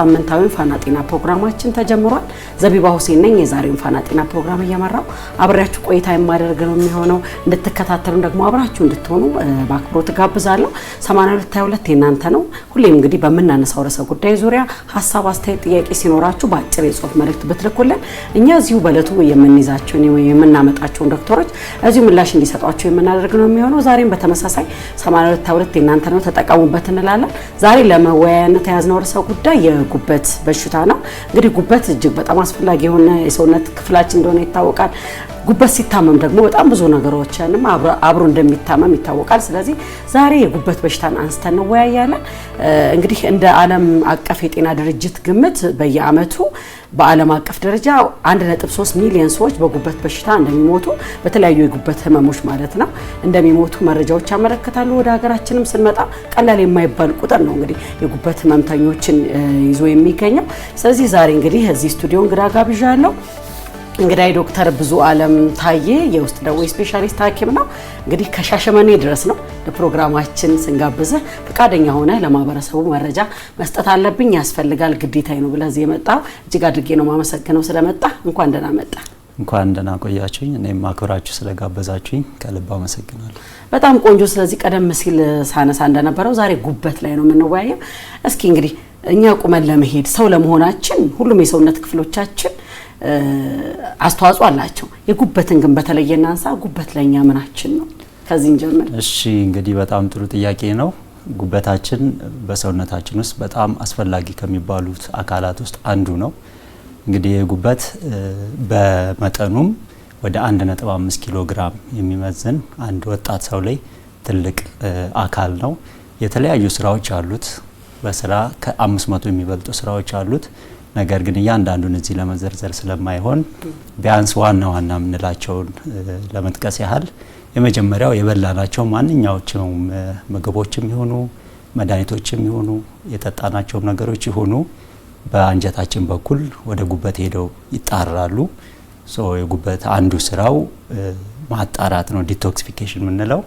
ሳምንታዊ ፋና ጤና ፕሮግራማችን ተጀምሯል። ዘቢባ ሁሴን ነኝ። የዛሬውን ፋና ጤና ፕሮግራም እየመራው አብራችሁ ቆይታ የማደርግ ነው የሚሆነው። እንድትከታተሉን ደግሞ አብራችሁ እንድትሆኑ በአክብሮት ጋብዛለሁ። 8222 የናንተ ነው። ሁሌም እንግዲህ በመናነሳው ርዕሰ ጉዳይ ዙሪያ ሐሳብ፣ አስተያየት፣ ጥያቄ ሲኖራችሁ በአጭር የጽሁፍ መልእክት ብትልኩልን እኛ እዚሁ በለቱ የምንይዛቸውን የምናመጣቸውን ዶክተሮች እዚሁ ምላሽ እንዲሰጧቸው የምናደርግ ነው የሚሆነው። ዛሬም በተመሳሳይ 8222 የናንተ ነው፣ ተጠቀሙበት እንላለን። ዛሬ ለመወያያነት የያዝነው ርዕሰ ጉዳይ የጉበት በሽታ ነው። እንግዲህ ጉበት እጅግ በጣም አስፈላጊ የሆነ የሰውነት ክፍላችን እንደሆነ ይታወቃል። ጉበት ሲታመም ደግሞ በጣም ብዙ ነገሮችንም አብሮ እንደሚታመም ይታወቃል። ስለዚህ ዛሬ የጉበት በሽታን አንስተን እንወያያለን። እንግዲህ እንደ ዓለም አቀፍ የጤና ድርጅት ግምት በየአመቱ በዓለም አቀፍ ደረጃ 1.3 ሚሊዮን ሰዎች በጉበት በሽታ እንደሚሞቱ በተለያዩ የጉበት ህመሞች ማለት ነው እንደሚሞቱ መረጃዎች ያመለክታሉ። ወደ ሀገራችንም ስንመጣ ቀላል የማይባል ቁጥር ነው እንግዲህ የጉበት ህመምተኞችን ይዞ የሚገኘው። ስለዚህ ዛሬ እንግዲህ እዚህ ስቱዲዮ እንግዳ ጋብዣለሁ። እንግዲህ ዶክተር ብዙ ዓለም ታዬ የውስጥ ደዌ ስፔሻሊስት ሐኪም ነው። እንግዲህ ከሻሸመኔ ድረስ ነው ለፕሮግራማችን ስንጋብዘ ፈቃደኛ ሆነ ለማህበረሰቡ መረጃ መስጠት አለብኝ ያስፈልጋል ግዴታዬ ነው ብለህ እዚህ የመጣው እጅግ አድርጌ ነው ማመሰግነው ስለመጣ። እንኳን ደህና መጣ። እንኳን ደህና ቆያችሁኝ። እኔም አክብራችሁ ስለጋበዛችሁኝ ከልብ አመሰግናለሁ። በጣም ቆንጆ። ስለዚህ ቀደም ሲል ሳነሳ እንደነበረው ዛሬ ጉበት ላይ ነው የምንወያየው። እስኪ እንግዲህ እኛ ቁመን ለመሄድ ሰው ለመሆናችን ሁሉም የሰውነት ክፍሎቻችን አስተዋጽኦ አላቸው። የጉበትን ግን በተለየ እናንሳ። ጉበት ለኛ ምናችን ነው? ከዚህ እንጀምር። እሺ፣ እንግዲህ በጣም ጥሩ ጥያቄ ነው። ጉበታችን በሰውነታችን ውስጥ በጣም አስፈላጊ ከሚባሉት አካላት ውስጥ አንዱ ነው። እንግዲህ የጉበት በመጠኑም ወደ 1.5 ኪሎ ግራም የሚመዝን አንድ ወጣት ሰው ላይ ትልቅ አካል ነው። የተለያዩ ስራዎች አሉት። በስራ ከ500 የሚበልጡ ስራዎች አሉት። ነገር ግን እያንዳንዱን እዚህ ለመዘርዘር ስለማይሆን ቢያንስ ዋና ዋና የምንላቸውን ለመጥቀስ ያህል የመጀመሪያው የበላናቸው ማንኛዎቹም ምግቦችም ይሁኑ መድኃኒቶችም ይሁኑ የጠጣናቸው ነገሮች ይሁኑ በአንጀታችን በኩል ወደ ጉበት ሄደው ይጣራሉ። የጉበት አንዱ ስራው ማጣራት ነው፣ ዲቶክሲፊኬሽን የምንለው።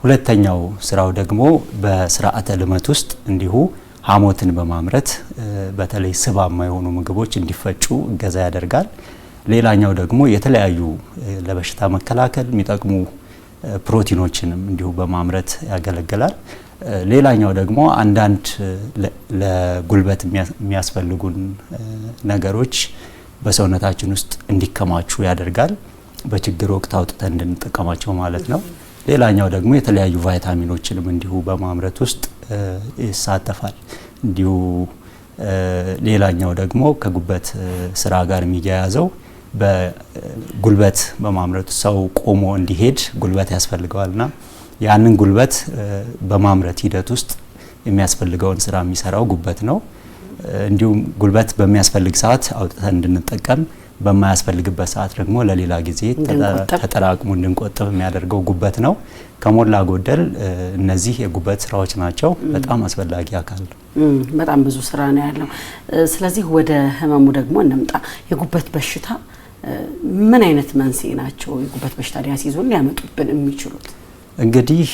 ሁለተኛው ስራው ደግሞ በስርዓተ ልመት ውስጥ እንዲሁ ሐሞትን በማምረት በተለይ ስባማ የሆኑ ምግቦች እንዲፈጩ እገዛ ያደርጋል። ሌላኛው ደግሞ የተለያዩ ለበሽታ መከላከል የሚጠቅሙ ፕሮቲኖችንም እንዲሁ በማምረት ያገለግላል። ሌላኛው ደግሞ አንዳንድ ለጉልበት የሚያስፈልጉን ነገሮች በሰውነታችን ውስጥ እንዲከማቹ ያደርጋል። በችግር ወቅት አውጥተን እንድንጠቀማቸው ማለት ነው። ሌላኛው ደግሞ የተለያዩ ቫይታሚኖችንም እንዲሁ በማምረት ውስጥ ይሳተፋል። እንዲሁ ሌላኛው ደግሞ ከጉበት ስራ ጋር የሚያያዘው በጉልበት በማምረት ሰው ቆሞ እንዲሄድ ጉልበት ያስፈልገዋልና ያንን ጉልበት በማምረት ሂደት ውስጥ የሚያስፈልገውን ስራ የሚሰራው ጉበት ነው። እንዲሁም ጉልበት በሚያስፈልግ ሰዓት አውጥተን እንድንጠቀም በማያስፈልግበት ሰዓት ደግሞ ለሌላ ጊዜ ተጠራቅሞ እንድንቆጥብ የሚያደርገው ጉበት ነው። ከሞላ ጎደል እነዚህ የጉበት ስራዎች ናቸው። በጣም አስፈላጊ አካል ነው። በጣም ብዙ ስራ ነው ያለው። ስለዚህ ወደ ህመሙ ደግሞ እንምጣ። የጉበት በሽታ ምን አይነት መንስኤ ናቸው የጉበት በሽታ ሊያስይዙን ሊያመጡብን የሚችሉት? እንግዲህ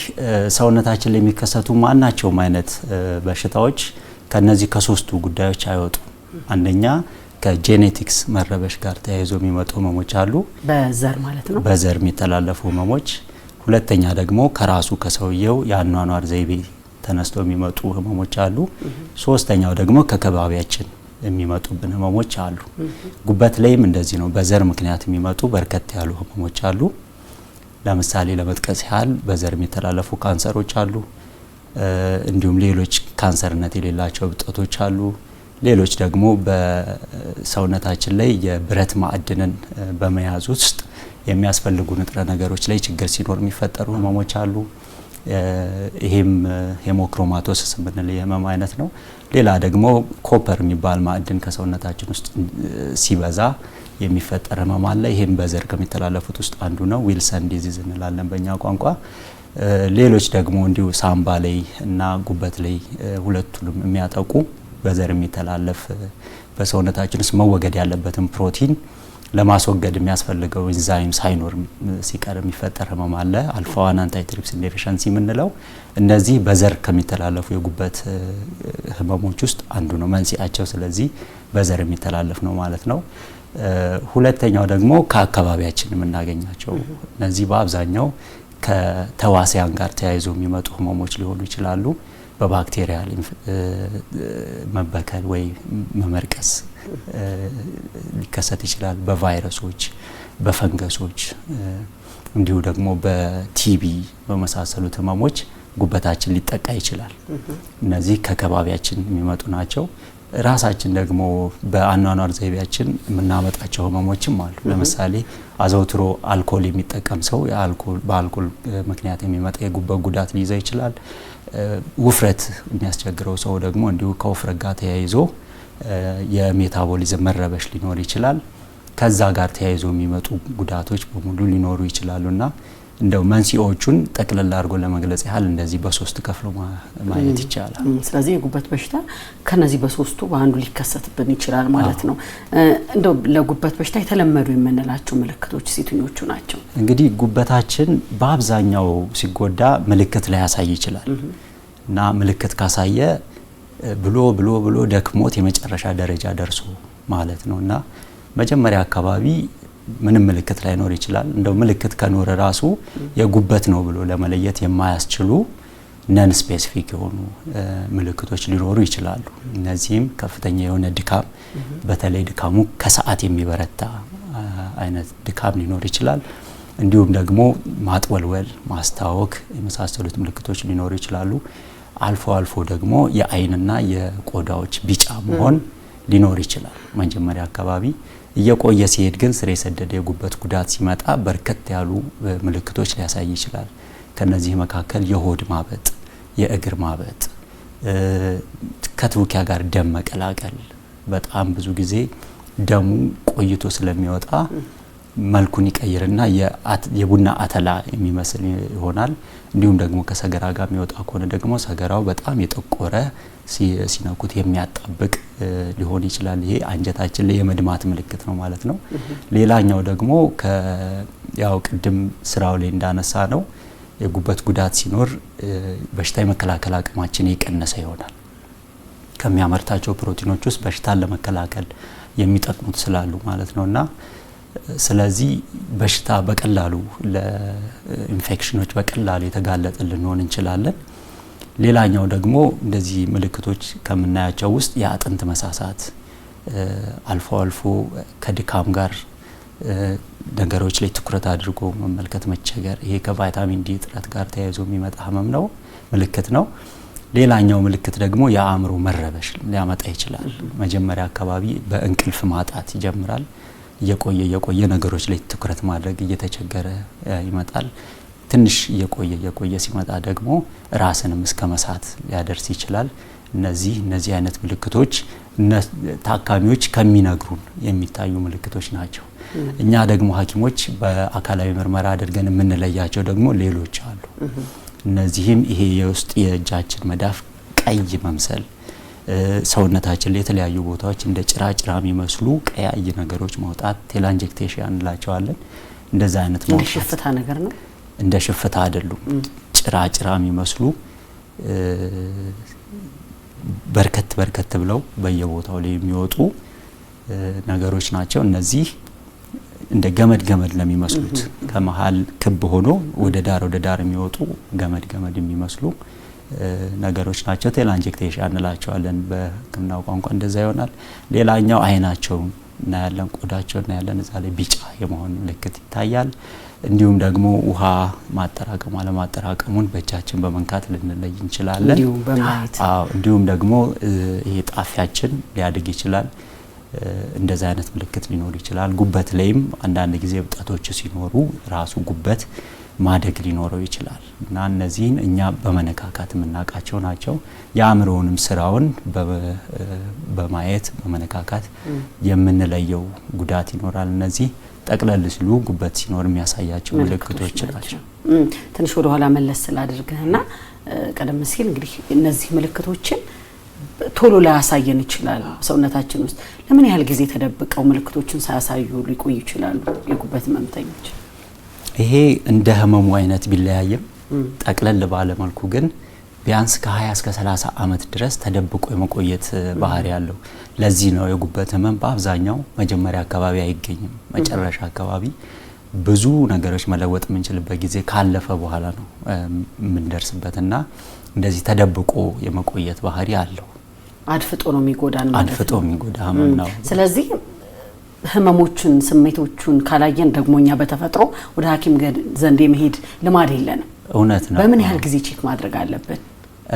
ሰውነታችን ላይ የሚከሰቱ ማናቸውም አይነት በሽታዎች ከነዚህ ከሶስቱ ጉዳዮች አይወጡም። አንደኛ ከጄኔቲክስ መረበሽ ጋር ተያይዞ የሚመጡ ህመሞች አሉ፣ በዘር ማለት ነው፣ በዘር የሚተላለፉ ህመሞች። ሁለተኛ ደግሞ ከራሱ ከሰውየው የአኗኗር ዘይቤ ተነስቶ የሚመጡ ህመሞች አሉ። ሶስተኛው ደግሞ ከከባቢያችን የሚመጡብን ህመሞች አሉ። ጉበት ላይም እንደዚህ ነው። በዘር ምክንያት የሚመጡ በርከት ያሉ ህመሞች አሉ። ለምሳሌ ለመጥቀስ ያህል በዘር የሚተላለፉ ካንሰሮች አሉ። እንዲሁም ሌሎች ካንሰርነት የሌላቸው እብጠቶች አሉ። ሌሎች ደግሞ በሰውነታችን ላይ የብረት ማዕድንን በመያዝ ውስጥ የሚያስፈልጉ ንጥረ ነገሮች ላይ ችግር ሲኖር የሚፈጠሩ ህመሞች አሉ። ይሄም ሄሞክሮማቶሲስ የምንለው የህመም አይነት ነው። ሌላ ደግሞ ኮፐር የሚባል ማዕድን ከሰውነታችን ውስጥ ሲበዛ የሚፈጠር ህመም አለ። ይሄም በዘር ከሚተላለፉት ውስጥ አንዱ ነው። ዊልሰን ዲዚዝ እንላለን በእኛ ቋንቋ። ሌሎች ደግሞ እንዲሁ ሳምባ ላይ እና ጉበት ላይ ሁለቱንም የሚያጠቁ በዘር የሚተላለፍ በሰውነታችን ውስጥ መወገድ ያለበትን ፕሮቲን ለማስወገድ የሚያስፈልገው ኢንዛይም ሳይኖር ሲቀር የሚፈጠር ህመም አለ አልፋ 1 አንታይትሪፕሲን ዴፊሺየንሲ የምንለው። እነዚህ በዘር ከሚተላለፉ የጉበት ህመሞች ውስጥ አንዱ ነው መንስኤያቸው። ስለዚህ በዘር የሚተላለፍ ነው ማለት ነው። ሁለተኛው ደግሞ ከአካባቢያችን የምናገኛቸው እነዚህ በአብዛኛው ከተዋሲያን ጋር ተያይዞ የሚመጡ ህመሞች ሊሆኑ ይችላሉ። በባክቴሪያል መበከል ወይ መመርቀስ ሊከሰት ይችላል። በቫይረሶች፣ በፈንገሶች እንዲሁ ደግሞ በቲቢ በመሳሰሉት ህመሞች ጉበታችን ሊጠቃ ይችላል። እነዚህ ከከባቢያችን የሚመጡ ናቸው። ራሳችን ደግሞ በአኗኗር ዘይቤያችን የምናመጣቸው ህመሞችም አሉ። ለምሳሌ አዘውትሮ አልኮል የሚጠቀም ሰው በአልኮል ምክንያት የሚመጣ የጉበት ጉዳት ሊይዘው ይችላል። ውፍረት የሚያስቸግረው ሰው ደግሞ እንዲሁ ከውፍረት ጋር ተያይዞ የሜታቦሊዝም መረበሽ ሊኖር ይችላል። ከዛ ጋር ተያይዞ የሚመጡ ጉዳቶች በሙሉ ሊኖሩ ይችላሉና እንደው መንስኤዎቹን ጠቅለል አድርጎ ለመግለጽ ያህል እንደዚህ በሶስት ከፍሎ ማየት ይቻላል። ስለዚህ የጉበት በሽታ ከነዚህ በሶስቱ በአንዱ ሊከሰትብን ይችላል ማለት ነው። እንደው ለጉበት በሽታ የተለመዱ የምንላቸው ምልክቶች የትኞቹ ናቸው? እንግዲህ ጉበታችን በአብዛኛው ሲጎዳ ምልክት ላይ ያሳይ ይችላል እና ምልክት ካሳየ ብሎ ደክሞት የመጨረሻ ደረጃ ደርሶ ማለት ነውና መጀመሪያ አካባቢ ምንም ምልክት ላይኖር ይችላል። እንደው ምልክት ከኖረ ራሱ የጉበት ነው ብሎ ለመለየት የማያስችሉ ነን ስፔሲፊክ የሆኑ ምልክቶች ሊኖሩ ይችላሉ። እነዚህም ከፍተኛ የሆነ ድካም፣ በተለይ ድካሙ ከሰዓት የሚበረታ አይነት ድካም ሊኖር ይችላል። እንዲሁም ደግሞ ማጥወልወል፣ ማስታወክ የመሳሰሉት ምልክቶች ሊኖሩ ይችላሉ። አልፎ አልፎ ደግሞ የአይንና የቆዳዎች ቢጫ መሆን ሊኖር ይችላል መጀመሪያ አካባቢ። እየቆየ ሲሄድ ግን ስር የሰደደ የጉበት ጉዳት ሲመጣ በርከት ያሉ ምልክቶች ሊያሳይ ይችላል። ከነዚህ መካከል የሆድ ማበጥ፣ የእግር ማበጥ፣ ከትውኪያ ጋር ደም መቀላቀል፣ በጣም ብዙ ጊዜ ደሙ ቆይቶ ስለሚወጣ መልኩን ይቀይርና የቡና አተላ የሚመስል ይሆናል። እንዲሁም ደግሞ ከሰገራ ጋር የሚወጣ ከሆነ ደግሞ ሰገራው በጣም የጠቆረ ሲነኩት የሚያጣብቅ ሊሆን ይችላል። ይሄ አንጀታችን ላይ የመድማት ምልክት ነው ማለት ነው። ሌላኛው ደግሞ ያው ቅድም ስራው ላይ እንዳነሳ ነው የጉበት ጉዳት ሲኖር በሽታ የመከላከል አቅማችን የቀነሰ ይሆናል። ከሚያመርታቸው ፕሮቲኖች ውስጥ በሽታን ለመከላከል የሚጠቅሙት ስላሉ ማለት ነውና ስለዚህ በሽታ በቀላሉ ለኢንፌክሽኖች በቀላሉ የተጋለጠ ልንሆን እንችላለን። ሌላኛው ደግሞ እንደዚህ ምልክቶች ከምናያቸው ውስጥ የአጥንት መሳሳት፣ አልፎ አልፎ ከድካም ጋር ነገሮች ላይ ትኩረት አድርጎ መመልከት መቸገር፣ ይሄ ከቫይታሚን ዲ እጥረት ጋር ተያይዞ የሚመጣ ህመም ነው፣ ምልክት ነው። ሌላኛው ምልክት ደግሞ የአእምሮ መረበሽ ሊያመጣ ይችላል። መጀመሪያ አካባቢ በእንቅልፍ ማጣት ይጀምራል። እየቆየ ነገሮች ላይ ትኩረት ማድረግ እየተቸገረ ይመጣል። ትንሽ እየቆየ ሲመጣ ደግሞ ራስንም እስከ መሳት ሊያደርስ ይችላል። እነዚህ አይነት ምልክቶች ታካሚዎች ከሚነግሩን የሚታዩ ምልክቶች ናቸው። እኛ ደግሞ ሐኪሞች በአካላዊ ምርመራ አድርገን የምንለያቸው ደግሞ ሌሎች አሉ። እነዚህም ይሄ የውስጥ የእጃችን መዳፍ ቀይ መምሰል፣ ሰውነታችን ላይ የተለያዩ ቦታዎች እንደ ጭራጭራ የሚመስሉ ቀያይ ነገሮች መውጣት ቴላንጀክቴሽያ እንላቸዋለን። እንደዛ አይነት ነው። ሽፍታ ነገር ነው። እንደ ሽፍታ አይደሉም። ጭራጭራ የሚመስሉ በርከት ብለው በየቦታው ላይ የሚወጡ ነገሮች ናቸው። እነዚህ እንደ ገመድ ለሚመስሉት ከመሃል ክብ ሆኖ ወደ ዳር የሚወጡ ገመድ የሚመስሉ ነገሮች ናቸው። ቴላንጀክቴሽያ እንላቸዋለን በሕክምናው ቋንቋ እንደዛ ይሆናል። ሌላኛው አይናቸው እናያለን፣ ቆዳቸው እናያለን። እዛ ላይ ቢጫ የመሆን ምልክት ይታያል። እንዲሁም ደግሞ ውሃ ማጠራቀም አለማጠራቀሙን በእጃችን በመንካት ልንለይ እንችላለን። እንዲሁም ደግሞ ይሄ ጣፊያችን ሊያድግ ይችላል። እንደዛ አይነት ምልክት ሊኖር ይችላል። ጉበት ላይም አንዳንድ ጊዜ እብጠቶች ሲኖሩ ራሱ ጉበት ማደግ ሊኖረው ይችላል እና እነዚህን እኛ በመነካካት የምናውቃቸው ናቸው። የአእምሮውንም ስራውን በማየት በመነካካት የምንለየው ጉዳት ይኖራል። እነዚህ ጠቅለል ሲሉ ጉበት ሲኖር የሚያሳያቸው ምልክቶች ናቸው። ትንሽ ወደ ኋላ መለስ ስላደርግህና ቀደም ሲል እንግዲህ እነዚህ ምልክቶችን ቶሎ ላያሳየን ይችላል ሰውነታችን ውስጥ ለምን ያህል ጊዜ ተደብቀው ምልክቶችን ሳያሳዩ ሊቆዩ ይችላሉ የጉበት ህመምተኞች? ይሄ እንደ ህመሙ አይነት ቢለያየም ጠቅለል ባለ መልኩ ግን ቢያንስ ከ20 እስከ 30 ዓመት ድረስ ተደብቆ የመቆየት ባህሪ ያለው። ለዚህ ነው የጉበት ህመም በአብዛኛው መጀመሪያ አካባቢ አይገኝም። መጨረሻ አካባቢ ብዙ ነገሮች መለወጥ የምንችልበት ጊዜ ካለፈ በኋላ ነው የምንደርስበትና እንደዚህ ተደብቆ የመቆየት ባህሪ አለው። አድፍጦ ነው የሚጎዳን ማለት ነው። አድፍጦ የሚጎዳ ህመም ነው። ስለዚህ ህመሞችን ስሜቶቹን ካላየን ደግሞኛ በተፈጥሮ ወደ ሐኪም ዘንድ የመሄድ ልማድ የለንም። እውነት ነው። በምን ያህል ጊዜ ቼክ ማድረግ አለብን?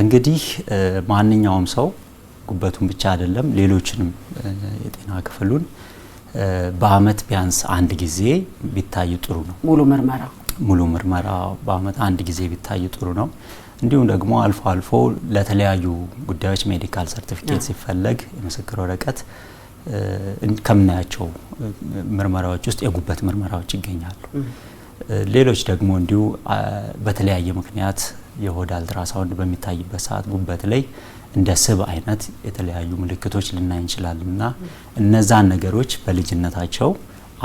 እንግዲህ ማንኛውም ሰው ጉበቱን ብቻ አይደለም ሌሎችንም የጤና ክፍሉን በአመት ቢያንስ አንድ ጊዜ ቢታይ ጥሩ ነው። ሙሉ ምርመራ በአመት አንድ ጊዜ ቢታይ ጥሩ ነው። እንዲሁም ደግሞ አልፎ አልፎ ለተለያዩ ጉዳዮች ሜዲካል ሰርቲፊኬት ሲፈለግ የምስክር ወረቀት ከምናያቸው ምርመራዎች ውስጥ የጉበት ምርመራዎች ይገኛሉ። ሌሎች ደግሞ እንዲሁ በተለያየ ምክንያት የሆድ አልትራሳውንድ በሚታይበት ሰዓት ጉበት ላይ እንደ ስብ አይነት የተለያዩ ምልክቶች ልናይ እንችላለንና እነዛን ነገሮች በልጅነታቸው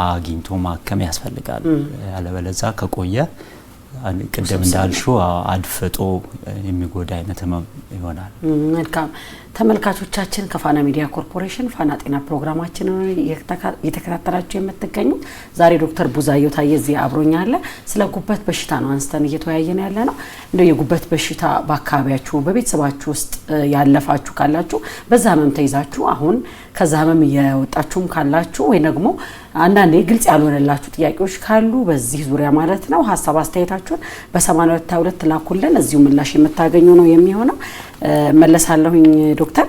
አግኝቶ ማከም ያስፈልጋል። ያለበለዚያ ከቆየ ቅድም እንዳልሽው አድፍጦ የሚጎዳ አይነት ህመም ይሆናል። መልካም ተመልካቾቻችን ከፋና ሚዲያ ኮርፖሬሽን ፋና ጤና ፕሮግራማችንን እየተከታተላችሁ የምትገኙት ዛሬ ዶክተር ቡዛየው ታዬ እዚህ አብሮኛል። ስለ ጉበት በሽታ ነው አንስተን እየተወያየን ያለ ነው። እንደው የጉበት በሽታ በአካባቢያችሁ በቤተሰባችሁ ውስጥ ያለፋችሁ ካላችሁ በዛ ህመም ተይዛችሁ አሁን ከዛ ህመም እየወጣችሁም ካላችሁ ወይ ደግሞ አንዳንዴ ግልጽ ያልሆነላችሁ ጥያቄዎች ካሉ በዚህ ዙሪያ ማለት ነው ሐሳብ አስተያየታችሁን በ8222 ላኩልን። እዚሁ ምላሽ የምታገኙ ነው የሚሆነው። መለሳለሁኝ ዶክተር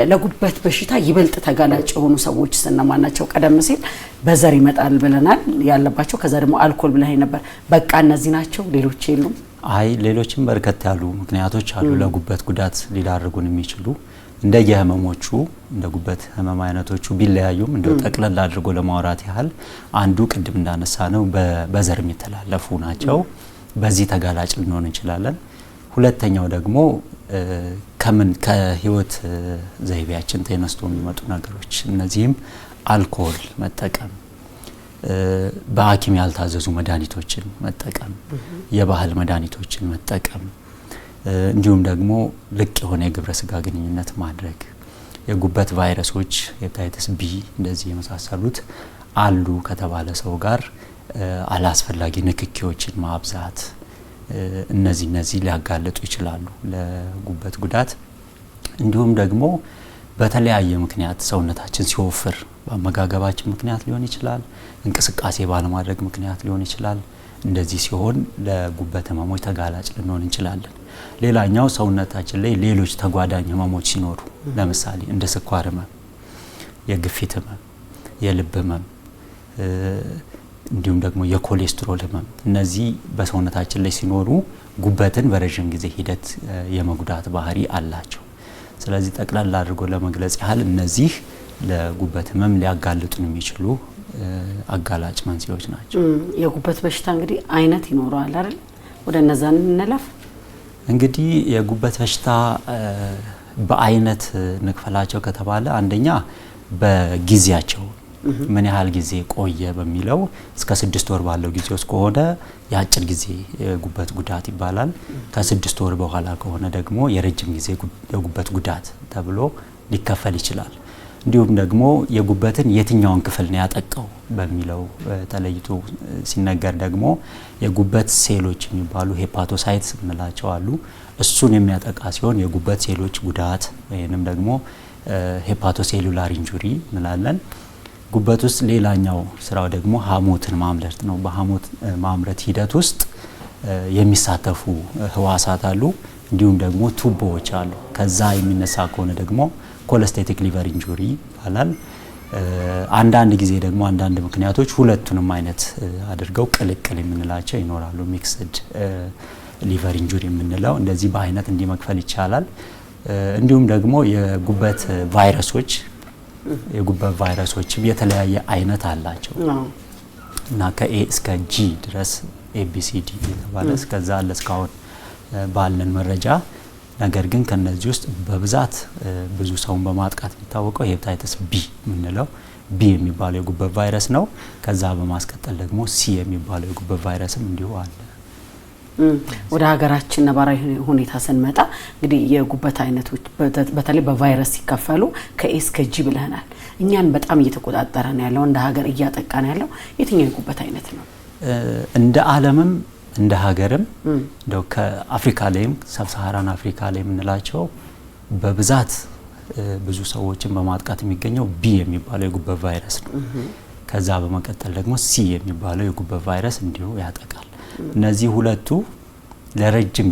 ለጉበት በሽታ ይበልጥ ተጋላጭ የሆኑ ሰዎች እነማን ናቸው? ቀደም ሲል በዘር ይመጣል ብለናል ያለባቸው፣ ከዛ ደግሞ አልኮል ብለኸኝ ነበር። በቃ እነዚህ ናቸው ሌሎች የሉም? አይ ሌሎችም በርከት ያሉ ምክንያቶች አሉ ለጉበት ጉዳት ሊዳርጉን የሚችሉ እንደየህመሞቹ እንደ ጉበት ህመም አይነቶቹ ቢለያዩም እንደው ጠቅለል አድርጎ ለማውራት ያህል አንዱ ቅድም እንዳነሳ ነው በዘር የሚተላለፉ ናቸው። በዚህ ተጋላጭ ልንሆን እንችላለን። ሁለተኛው ደግሞ ከህይወት ዘይቤያችን ተነስቶ የሚመጡ ነገሮች፣ እነዚህም አልኮል መጠቀም፣ በሐኪም ያልታዘዙ መድኃኒቶችን መጠቀም፣ የባህል መድኃኒቶችን መጠቀም፣ እንዲሁም ደግሞ ልቅ የሆነ የግብረ ስጋ ግንኙነት ማድረግ፣ የጉበት ቫይረሶች ሄፓታይተስ ቢ እንደዚህ የመሳሰሉት አሉ ከተባለ ሰው ጋር አላስፈላጊ ንክኪዎችን ማብዛት፣ እነዚህ ሊያጋልጡ ይችላሉ ለጉበት ጉዳት። እንዲሁም ደግሞ በተለያየ ምክንያት ሰውነታችን ሲወፍር በአመጋገባችን ምክንያት ሊሆን ይችላል፣ እንቅስቃሴ ባለማድረግ ምክንያት ሊሆን ይችላል። እንደዚህ ሲሆን ለጉበት ህመሞች ተጋላጭ ልንሆን እንችላለን። ሌላኛው ሰውነታችን ላይ ሌሎች ተጓዳኝ ህመሞች ሲኖሩ ለምሳሌ እንደ ስኳር ህመም፣ የግፊት ህመም፣ የልብ ህመም እንዲሁም ደግሞ የኮሌስትሮል ህመም፣ እነዚህ በሰውነታችን ላይ ሲኖሩ ጉበትን በረጅም ጊዜ ሂደት የመጉዳት ባህሪ አላቸው። ስለዚህ ጠቅላላ አድርጎ ለመግለጽ ያህል እነዚህ ለጉበት ህመም ሊያጋልጡን የሚችሉ አጋላጭ መንስኤዎች ናቸው። የጉበት በሽታ እንግዲህ አይነት ይኖረዋል አይደል? ወደ እነዛ እንለፍ። እንግዲህ የጉበት በሽታ በአይነት ንክፈላቸው ከተባለ አንደኛ በጊዜያቸው ምን ያህል ጊዜ ቆየ በሚለው እስከ 6 ወር ባለው ጊዜ ውስጥ ከሆነ የአጭር ጊዜ የጉበት ጉዳት ይባላል። ከ6 ወር በኋላ ከሆነ ደግሞ የረጅም ጊዜ የጉበት ጉዳት ተብሎ ሊከፈል ይችላል። እንዲሁም ደግሞ የጉበትን የትኛውን ክፍል ነው ያጠቃው በሚለው ተለይቶ ሲነገር ደግሞ የጉበት ሴሎች የሚባሉ ሄፓቶሳይትስ እንላቸው አሉ። እሱን የሚያጠቃ ሲሆን የጉበት ሴሎች ጉዳት ወይንም ደግሞ ሄፓቶሴሉላር ኢንጁሪ እንላለን። ጉበት ውስጥ ሌላኛው ስራው ደግሞ ሐሞትን ማምረት ነው። በሐሞት ማምረት ሂደት ውስጥ የሚሳተፉ ህዋሳት አሉ። እንዲሁም ደግሞ ቱቦዎች አሉ። ከዛ የሚነሳ ከሆነ ደግሞ ኮሎስቴቲክ ሊቨር ኢንጁሪ ይባላል። አንዳንድ ጊዜ ደግሞ አንዳንድ ምክንያቶች ሁለቱንም አይነት አድርገው ቅልቅል የምንላቸው ይኖራሉ። ሚክስድ ሊቨር ኢንጁሪ የምንለው እንደዚህ በአይነት እንዲመክፈል ይቻላል። እንዲሁም ደግሞ የጉበት ቫይረሶችም የተለያየ አይነት አላቸው እና ከኤ እስከ ጂ ድረስ ኤቢሲዲ የተባለ እስከዛ አለ እስካሁን ባለን መረጃ ነገር ግን ከነዚህ ውስጥ በብዛት ብዙ ሰውን በማጥቃት የሚታወቀው ሄፓታይተስ ቢ የምንለው ቢ የሚባለው የጉበት ቫይረስ ነው። ከዛ በማስቀጠል ደግሞ ሲ የሚባለው የጉበት ቫይረስም እንዲሁ አለ። ወደ ሀገራችን ነባራዊ ሁኔታ ስንመጣ እንግዲህ የጉበት አይነቶች በተለይ በቫይረስ ሲከፈሉ ከኤ እስከ ጂ ብለናል። እኛን በጣም እየተቆጣጠረ ነው ያለው፣ እንደ ሀገር እያጠቃ ነው ያለው የትኛው የጉበት አይነት ነው? እንደ ዓለምም እንደ ሀገርም እንደው ከአፍሪካ ላይም ሰብሳሃራን አፍሪካ ላይ የምንላቸው በብዛት ብዙ ሰዎችን በማጥቃት የሚገኘው ቢ የሚባለው የጉበት ቫይረስ ነው። ከዛ በመቀጠል ደግሞ ሲ የሚባለው የጉበት ቫይረስ እንዲሁ ያጠቃል። እነዚህ ሁለቱ የረጅም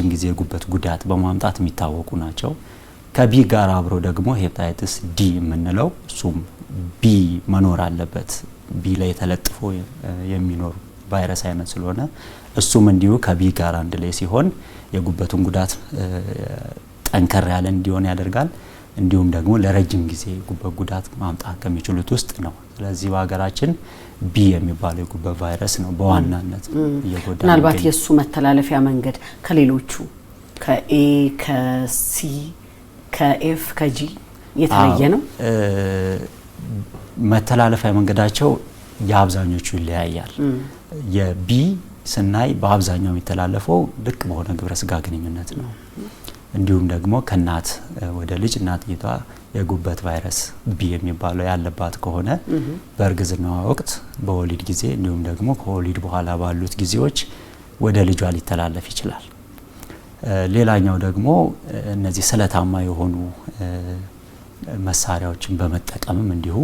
ጊዜ የጉበት ጉዳት በማምጣት የሚታወቁ ናቸው። ከቢ ጋር አብሮ ደግሞ ሄፓታይተስ ዲ የምንለው እሱም ቢ መኖር አለበት፣ ቢ ላይ ተለጥፎ የሚኖር ቫይረስ አይነት ስለሆነ እሱም እንዲሁ ከቢ ጋር አንድ ላይ ሲሆን የጉበቱን ጉዳት ጠንከር ያለ እንዲሆን ያደርጋል። እንዲሁም ደግሞ ለረጅም ጊዜ ጉበት ጉዳት ማምጣት ከሚችሉት ውስጥ ነው። ስለዚህ በሀገራችን ቢ የሚባለው የጉበት ቫይረስ ነው በዋናነት እየጎዳ። ምናልባት የሱ መተላለፊያ መንገድ ከሌሎቹ ከኤ ከሲ ከኤፍ ከጂ የተለየ ነው? መተላለፊያ መንገዳቸው የአብዛኞቹ ይለያያል። የቢ ስናይ በአብዛኛው የሚተላለፈው ልክ በሆነ ግብረ ስጋ ግንኙነት ነው። እንዲሁም ደግሞ ከእናት ወደ ልጅ እናትየቷ የጉበት ቫይረስ ቢ የሚባለው ያለባት ከሆነ በእርግዝናዋ ወቅት በወሊድ ጊዜ እንዲሁም ደግሞ ከወሊድ በኋላ ባሉት ጊዜዎች ወደ ልጇ ሊተላለፍ ይችላል። ሌላኛው ደግሞ እነዚህ ስለታማ የሆኑ መሳሪያዎችን በመጠቀምም እንዲሁ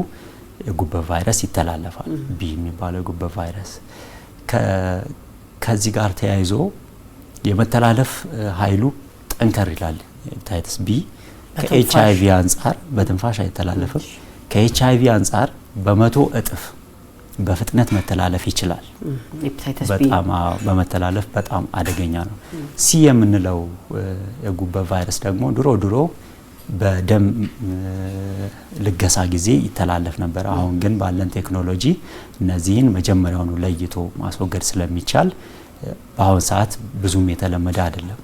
የጉበት ቫይረስ ይተላለፋል። ቢ የሚባለው የጉበት ቫይረስ ከዚህ ጋር ተያይዞ የመተላለፍ ኃይሉ ጠንከር ይላል። ሄፓታይተስ ቢ ከኤችአይቪ አንጻር በትንፋሽ አይተላለፍም። ከኤችአይቪ አንጻር በ100 እጥፍ በፍጥነት መተላለፍ ይችላል። በጣም በመተላለፍ በጣም አደገኛ ነው። ሲ የምንለው የጉበት ቫይረስ ደግሞ ድሮ በደም ልገሳ ጊዜ ይተላለፍ ነበር። አሁን ግን ባለን ቴክኖሎጂ እነዚህን መጀመሪያውኑ ለይቶ ማስወገድ ስለሚቻል በአሁን ሰዓት ብዙም የተለመደ አይደለም።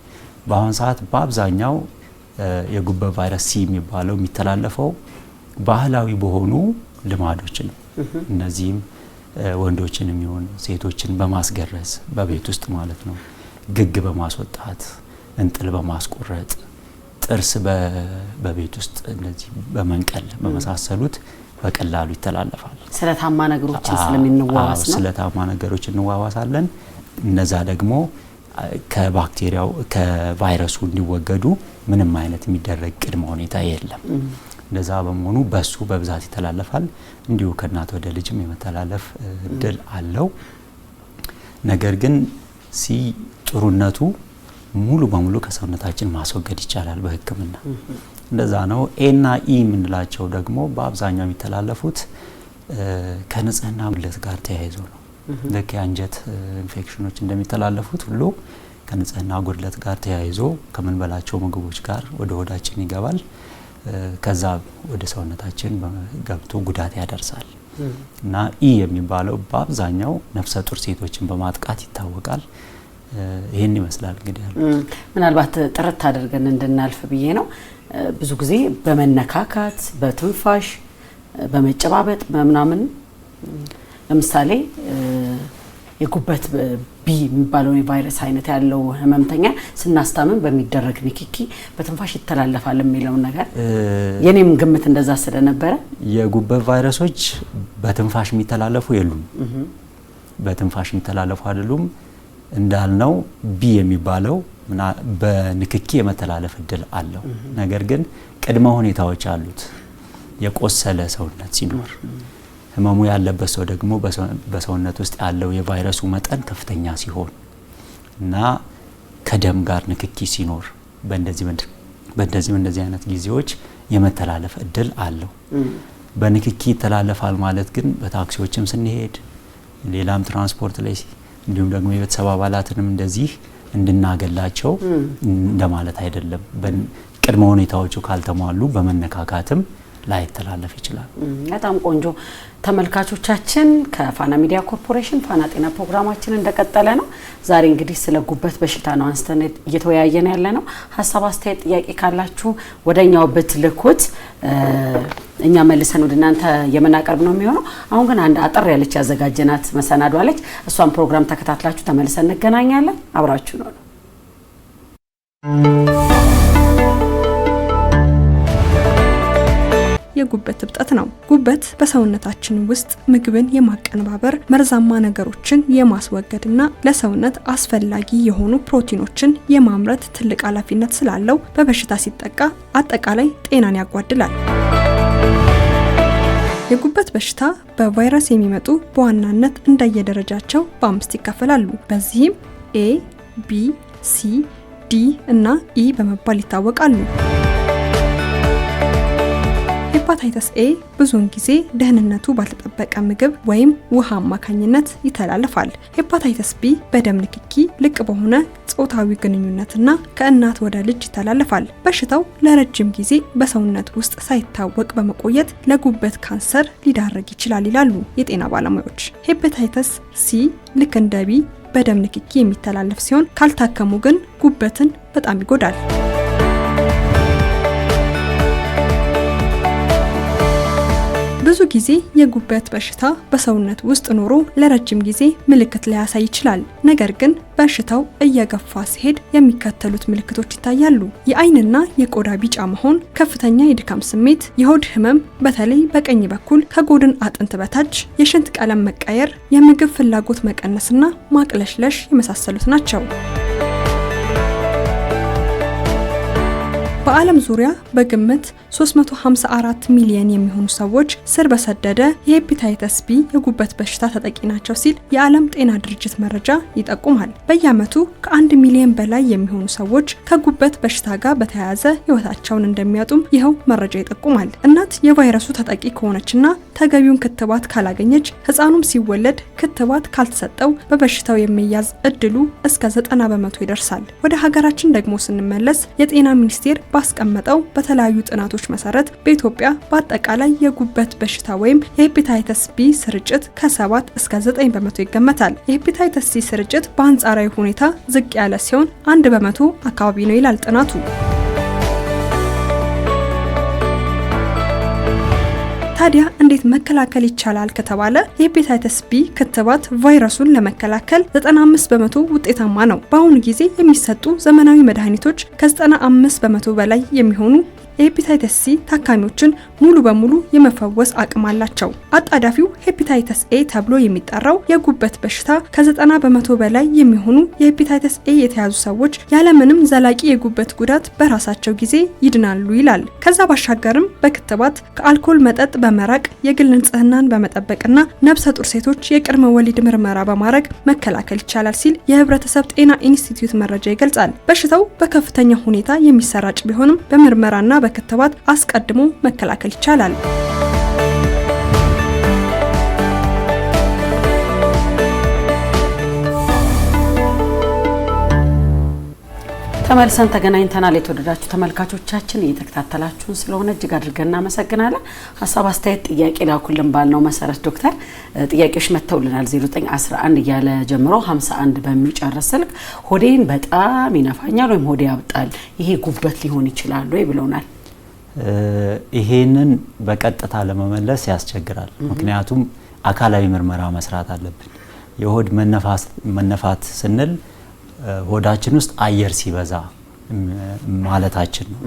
በአሁን ሰዓት በአብዛኛው የጉበት ቫይረስ ሲ የሚባለው የሚተላለፈው ባህላዊ በሆኑ ልማዶች ነው። እነዚህም ወንዶችን የሚሆን ሴቶችን በማስገረዝ በቤት ውስጥ ማለት ነው፣ ግግ በማስወጣት እንጥል በማስቆረጥ ጥርስ በቤት ውስጥ እነዚህ በመንቀል በመሳሰሉት በቀላሉ ይተላለፋል። ስለታማ ነገሮችን ስለምንዋዋስ ነው። ስለታማ ነገሮች እንዋዋሳለን። እነዛ ደግሞ ከባክቴሪያው ከቫይረሱ እንዲወገዱ ምንም አይነት የሚደረግ ቅድመ ሁኔታ የለም። እንደዛ በመሆኑ በሱ በብዛት ይተላለፋል። እንዲሁ ከእናት ወደ ልጅም የመተላለፍ እድል አለው። ነገር ግን ሲ ጥሩነቱ ሙሉ በሙሉ ከሰውነታችን ማስወገድ ይቻላል በሕክምና። እንደዛ ነው። ኤ እና ኢ የምንላቸው ደግሞ በአብዛኛው የሚተላለፉት ከንጽህና ጉድለት ጋር ተያይዞ ነው። ልክ የአንጀት ኢንፌክሽኖች እንደሚተላለፉት ሁሉ ከንጽህና ጉድለት ጋር ተያይዞ ከምንበላቸው ምግቦች ጋር ወደ ሆዳችን ይገባል። ከዛ ወደ ሰውነታችን ገብቶ ጉዳት ያደርሳል። እና ኢ የሚባለው በአብዛኛው ነፍሰ ጡር ሴቶችን በማጥቃት ይታወቃል። ይሄን ይመስላል እንግዲህ ያለው። ምናልባት ጥርት አድርገን እንድናልፍ ብዬ ነው። ብዙ ጊዜ በመነካካት በትንፋሽ በመጨባበጥ በምናምን ለምሳሌ የጉበት ቢ የሚባለው የቫይረስ አይነት ያለው ህመምተኛ ስናስታምም በሚደረግ ንክኪ በትንፋሽ ይተላለፋል የሚለው ነገር የኔም ግምት እንደዛ ስለነበረ የጉበት ቫይረሶች በትንፋሽ የሚተላለፉ የሉም። በትንፋሽ የሚተላለፉ አይደሉም። እንዳልነው ቢ የሚባለው በንክኪ የመተላለፍ እድል አለው። ነገር ግን ቅድመ ሁኔታዎች አሉት። የቆሰለ ሰውነት ሲኖር፣ ህመሙ ያለበት ሰው ደግሞ በሰውነት ውስጥ ያለው የቫይረሱ መጠን ከፍተኛ ሲሆን እና ከደም ጋር ንክኪ ሲኖር በእንደዚህ አይነት ጊዜዎች የመተላለፍ እድል አለው። በንክኪ ይተላለፋል ማለት ግን በታክሲዎችም ስንሄድ ሌላም ትራንስፖርት ላይ እንዲሁም ደግሞ የቤተሰብ አባላትንም እንደዚህ እንድናገላቸው እንደማለት አይደለም። ቅድመ ሁኔታዎቹ ካልተሟሉ በመነካካትም ላይተላለፍ ይችላል። በጣም ቆንጆ ተመልካቾቻችን ከፋና ሚዲያ ኮርፖሬሽን ፋና ጤና ፕሮግራማችን እንደቀጠለ ነው። ዛሬ እንግዲህ ስለ ጉበት በሽታ ነው አንስተን እየተወያየን ያለ ነው። ሀሳብ አስተያየት ጥያቄ ካላችሁ ወደኛው ብትልኩት እኛ መልሰን ወደ እናንተ የምናቀርብ ነው የሚሆነው። አሁን ግን አንድ አጠር ያለች ያዘጋጀናት መሰናዶ አለች። እሷን ፕሮግራም ተከታትላችሁ ተመልሰን እንገናኛለን። አብራችሁ ነው። የጉበት እብጠት ነው። ጉበት በሰውነታችን ውስጥ ምግብን የማቀነባበር መርዛማ ነገሮችን የማስወገድና ለሰውነት አስፈላጊ የሆኑ ፕሮቲኖችን የማምረት ትልቅ ኃላፊነት ስላለው በበሽታ ሲጠቃ አጠቃላይ ጤናን ያጓድላል። የጉበት በሽታ በቫይረስ የሚመጡ በዋናነት እንደየደረጃቸው በ5 ይከፈላሉ። በዚህም ኤ፣ ቢ፣ ሲ፣ ዲ እና ኢ በመባል ይታወቃሉ። ሄፓታይተስ ኤ ብዙውን ጊዜ ደህንነቱ ባልተጠበቀ ምግብ ወይም ውሃ አማካኝነት ይተላለፋል። ሄፓታይተስ ቢ በደም ንክኪ፣ ልቅ በሆነ ጾታዊ ግንኙነትና ከእናት ወደ ልጅ ይተላለፋል። በሽታው ለረጅም ጊዜ በሰውነት ውስጥ ሳይታወቅ በመቆየት ለጉበት ካንሰር ሊዳረግ ይችላል ይላሉ የጤና ባለሙያዎች። ሄፓታይተስ ሲ ልክ እንደ ቢ በደም ንክኪ የሚተላለፍ ሲሆን ካልታከሙ ግን ጉበትን በጣም ይጎዳል። ብዙ ጊዜ የጉበት በሽታ በሰውነት ውስጥ ኖሮ ለረጅም ጊዜ ምልክት ሊያሳይ ይችላል። ነገር ግን በሽታው እየገፋ ሲሄድ የሚከተሉት ምልክቶች ይታያሉ። የአይንና የቆዳ ቢጫ መሆን፣ ከፍተኛ የድካም ስሜት፣ የሆድ ህመም በተለይ በቀኝ በኩል ከጎድን አጥንት በታች፣ የሽንት ቀለም መቀየር፣ የምግብ ፍላጎት መቀነስና ማቅለሽለሽ የመሳሰሉት ናቸው። በዓለም ዙሪያ በግምት 354 ሚሊዮን የሚሆኑ ሰዎች ስር በሰደደ የሄፓታይተስ ቢ የጉበት በሽታ ተጠቂ ናቸው ሲል የዓለም ጤና ድርጅት መረጃ ይጠቁማል። በየዓመቱ ከ1 ሚሊዮን በላይ የሚሆኑ ሰዎች ከጉበት በሽታ ጋር በተያያዘ ህይወታቸውን እንደሚያጡም ይኸው መረጃ ይጠቁማል። እናት የቫይረሱ ተጠቂ ከሆነችና ተገቢውን ክትባት ካላገኘች ህፃኑም ሲወለድ ክትባት ካልተሰጠው በበሽታው የሚያዝ እድሉ እስከ 90% ይደርሳል። ወደ ሀገራችን ደግሞ ስንመለስ የጤና ሚኒስቴር ባስቀመጠው በተለያዩ ጥናቶች መሰረት በኢትዮጵያ በአጠቃላይ የጉበት በሽታ ወይም የሄፓታይተስ ቢ ስርጭት ከ7 እስከ 9% ይገመታል። የሄፓታይተስ ሲ ስርጭት በአንጻራዊ ሁኔታ ዝቅ ያለ ሲሆን 1% አካባቢ ነው ይላል ጥናቱ። ታዲያ እንዴት መከላከል ይቻላል ከተባለ የሄፓታይተስ ቢ ክትባት ቫይረሱን ለመከላከል 95% ውጤታማ ነው። በአሁኑ ጊዜ የሚሰጡ ዘመናዊ መድኃኒቶች ከ95% በላይ የሚሆኑ የሄፓታይተስ ሲ ታካሚዎችን ሙሉ በሙሉ የመፈወስ አቅም አላቸው። አጣዳፊው ሄፓታይተስ ኤ ተብሎ የሚጠራው የጉበት በሽታ ከ90% በላይ የሚሆኑ የሄፓታይተስ ኤ የተያዙ ሰዎች ያለምንም ዘላቂ የጉበት ጉዳት በራሳቸው ጊዜ ይድናሉ ይላል። ከዛ ባሻገርም በክትባት ከአልኮል መጠጥ በመራቅ የግል ንጽህናን በመጠበቅና ነፍሰ ጡር ሴቶች የቅድመ ወሊድ ምርመራ በማድረግ መከላከል ይቻላል ሲል የህብረተሰብ ጤና ኢንስቲትዩት መረጃ ይገልጻል። በሽታው በከፍተኛ ሁኔታ የሚሰራጭ ቢሆንም በምርመራና በክትባት አስቀድሞ መከላከል ይቻላል። ተመልሰን ተገናኝተናል። የተወደዳችሁ ተመልካቾቻችን እየተከታተላችሁን ስለሆነ እጅግ አድርገን እናመሰግናለን። ሀሳብ አስተያየት ጥያቄ ላኩልን ባልነው መሰረት ዶክተር ጥያቄዎች መተውልናል 0911 እያለ ጀምሮ 51 በሚጨርስ ስልክ ሆዴን በጣም ይነፋኛል ወይም ሆዴ ያብጣል ይሄ ጉበት ሊሆን ይችላል ወይ ብለውናል። ይሄንን በቀጥታ ለመመለስ ያስቸግራል። ምክንያቱም አካላዊ ምርመራ መስራት አለብን። የሆድ መነፋት ስንል ሆዳችን ውስጥ አየር ሲበዛ ማለታችን ነው።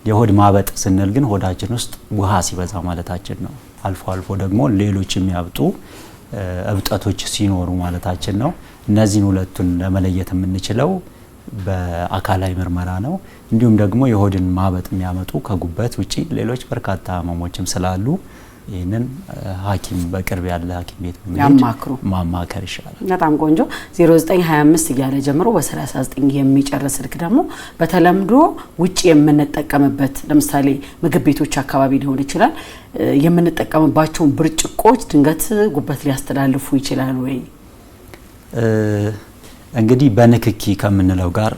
የሆድ ማበጥ ስንል ግን ሆዳችን ውስጥ ውሃ ሲበዛ ማለታችን ነው። አልፎ አልፎ ደግሞ ሌሎች የሚያብጡ እብጠቶች ሲኖሩ ማለታችን ነው። እነዚህን ሁለቱን ለመለየት የምንችለው በአካላዊ ምርመራ ነው። እንዲሁም ደግሞ የሆድን ማበጥ የሚያመጡ ከጉበት ውጪ ሌሎች በርካታ ህመሞችም ስላሉ ይሄንን ሐኪም በቅርብ ያለ ሐኪም ቤት ማማከር ይችላል። በጣም ቆንጆ 0925 እያለ ጀምሮ በ39 የሚጨርስ ስልክ ደግሞ በተለምዶ ውጪ የምንጠቀምበት ለምሳሌ ምግብ ቤቶች አካባቢ ሊሆን ይችላል የምንጠቀምባቸው ብርጭቆች ድንገት ጉበት ሊያስተላልፉ ይችላል ወይ? እንግዲህ በንክኪ ከምንለው ጋር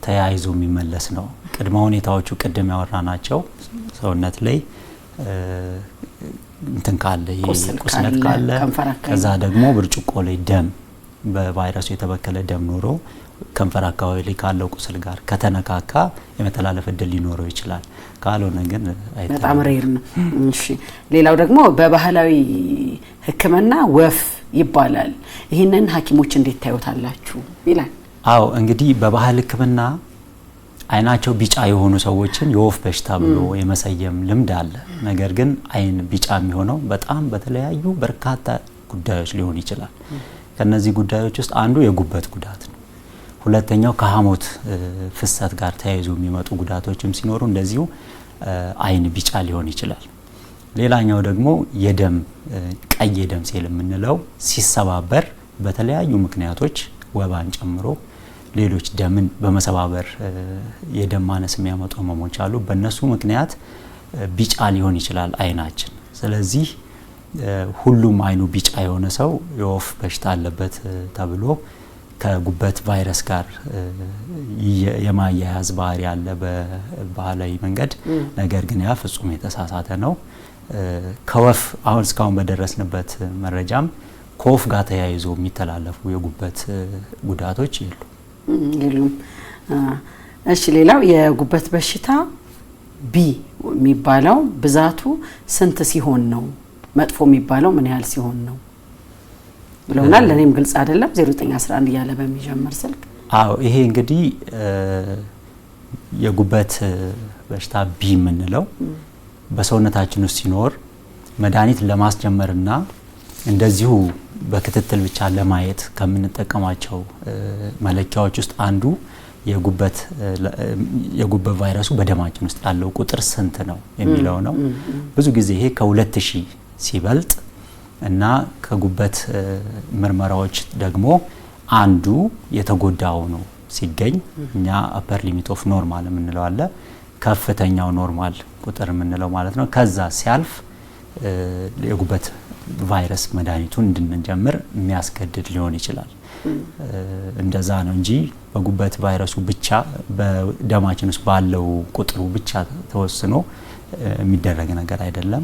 ተያይዞ የሚመለስ ነው። ቅድመ ሁኔታዎቹ ቅድም ያወራናቸው ሰውነት ላይ እንትን ካለ ቁስለት ካለ ከዛ ደግሞ ብርጭቆ ላይ ደም በቫይረሱ የተበከለ ደም ኖሮ ከንፈር አካባቢ ላይ ካለው ቁስል ጋር ከተነካካ የመተላለፍ እድል ሊኖረው ይችላል። ካልሆነ ግን በጣም ሬር ነው። እሺ ሌላው ደግሞ በባህላዊ ሕክምና ወፍ ይባላል። ይሄንን ሐኪሞች እንዴት ታዩታላችሁ ይላል። አዎ እንግዲህ በባህል ሕክምና አይናቸው ቢጫ የሆኑ ሰዎችን የወፍ በሽታ ብሎ የመሰየም ልምድ አለ። ነገር ግን አይን ቢጫ የሚሆነው በጣም በተለያዩ በርካታ ጉዳዮች ሊሆን ይችላል። ከነዚህ ጉዳዮች ውስጥ አንዱ የጉበት ጉዳት ነው። ሁለተኛው ከሐሞት ፍሰት ጋር ተያይዞ የሚመጡ ጉዳቶችም ሲኖሩ እንደዚሁ አይን ቢጫ ሊሆን ይችላል። ሌላኛው ደግሞ የደም ቀይ የደም ሴል የምንለው ሲሰባበር በተለያዩ ምክንያቶች ወባን ጨምሮ ሌሎች ደምን በመሰባበር የደም ማነስ የሚያመጡ ህመሞች አሉ። በእነሱ ምክንያት ቢጫ ሊሆን ይችላል አይናችን። ስለዚህ ሁሉም አይኑ ቢጫ የሆነ ሰው የወፍ በሽታ አለበት ተብሎ ከጉበት ቫይረስ ጋር የማያያዝ ባህሪ ያለ በባህላዊ መንገድ። ነገር ግን ያ ፍጹም የተሳሳተ ነው። ከወፍ አሁን እስካሁን በደረስንበት መረጃም ከወፍ ጋር ተያይዞ የሚተላለፉ የጉበት ጉዳቶች የሉም። እሺ ሌላው የጉበት በሽታ ቢ የሚባለው ብዛቱ ስንት ሲሆን ነው? መጥፎ የሚባለው ምን ያህል ሲሆን ነው ብለውናል። ለኔም ግልጽ አይደለም። 0911 እያለ በሚጀምር ስልክ። አዎ ይሄ እንግዲህ የጉበት በሽታ ቢ የምንለው በሰውነታችን ውስጥ ሲኖር መድኃኒት ለማስጀመርና እንደዚሁ በክትትል ብቻ ለማየት ከምንጠቀማቸው መለኪያዎች ውስጥ አንዱ የጉበት ቫይረሱ በደማችን ውስጥ ያለው ቁጥር ስንት ነው የሚለው ነው። ብዙ ጊዜ ይሄ ከ2000 ሲበልጥ እና ከጉበት ምርመራዎች ደግሞ አንዱ የተጎዳው ነው ሲገኝ እኛ አፐር ሊሚት ኦፍ ኖርማል የምንለው አለ፣ ከፍተኛው ኖርማል ቁጥር የምንለው ማለት ነው። ከዛ ሲያልፍ የጉበት ቫይረስ መድኃኒቱን እንድንጀምር የሚያስገድድ ሊሆን ይችላል። እንደዛ ነው እንጂ በጉበት ቫይረሱ ብቻ በደማችን ውስጥ ባለው ቁጥሩ ብቻ ተወስኖ የሚደረግ ነገር አይደለም።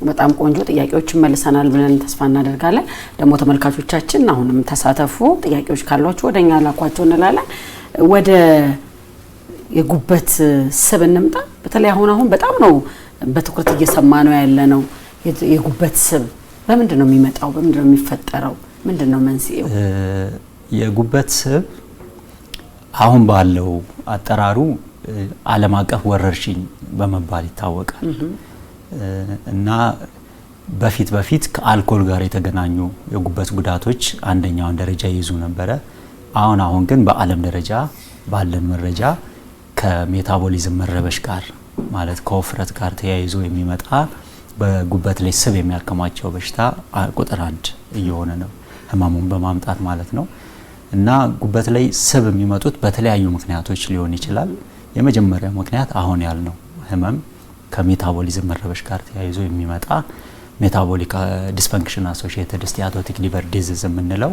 በጣም ቆንጆ ጥያቄዎች መልሰናል ብለን ተስፋ እናደርጋለን። ደግሞ ተመልካቾቻችን አሁንም ተሳተፉ፣ ጥያቄዎች ካሏችሁ ወደኛ ላኳቸው እንላለን። ወደ የጉበት ስብ እንምጣ። በተለይ አሁን በጣም ነው በትኩረት እየሰማ ነው ያለ ነው። የጉበት ስብ በምንድን ነው የሚመጣው? በምንድን ነው የሚፈጠረው? ምንድን ነው መንስኤው? የጉበት ስብ አሁን ባለው አጠራሩ ዓለም አቀፍ ወረርሽኝ በመባል ይታወቃል። እና በፊት ከአልኮል ጋር የተገናኙ የጉበት ጉዳቶች አንደኛውን ደረጃ ይይዙ ነበረ። አሁን ግን በዓለም ደረጃ ባለን መረጃ ከሜታቦሊዝም መረበሽ ጋር ማለት ከውፍረት ጋር ተያይዞ የሚመጣ በጉበት ላይ ስብ የሚያከማቸው በሽታ ቁጥር 1 እየሆነ ነው፣ ህመሙን በማምጣት ማለት ነው። እና ጉበት ላይ ስብ የሚመጡት በተለያዩ ምክንያቶች ሊሆን ይችላል። የመጀመሪያው ምክንያት አሁን ያልነው ህመም ከሜታቦሊዝም መረበሽ ጋር ተያይዞ የሚመጣ ሜታቦሊክ ዲስፈንክሽን አሶሺየትድ ስቲያቶቲክ ሊቨር ዲዚዝ የምንለው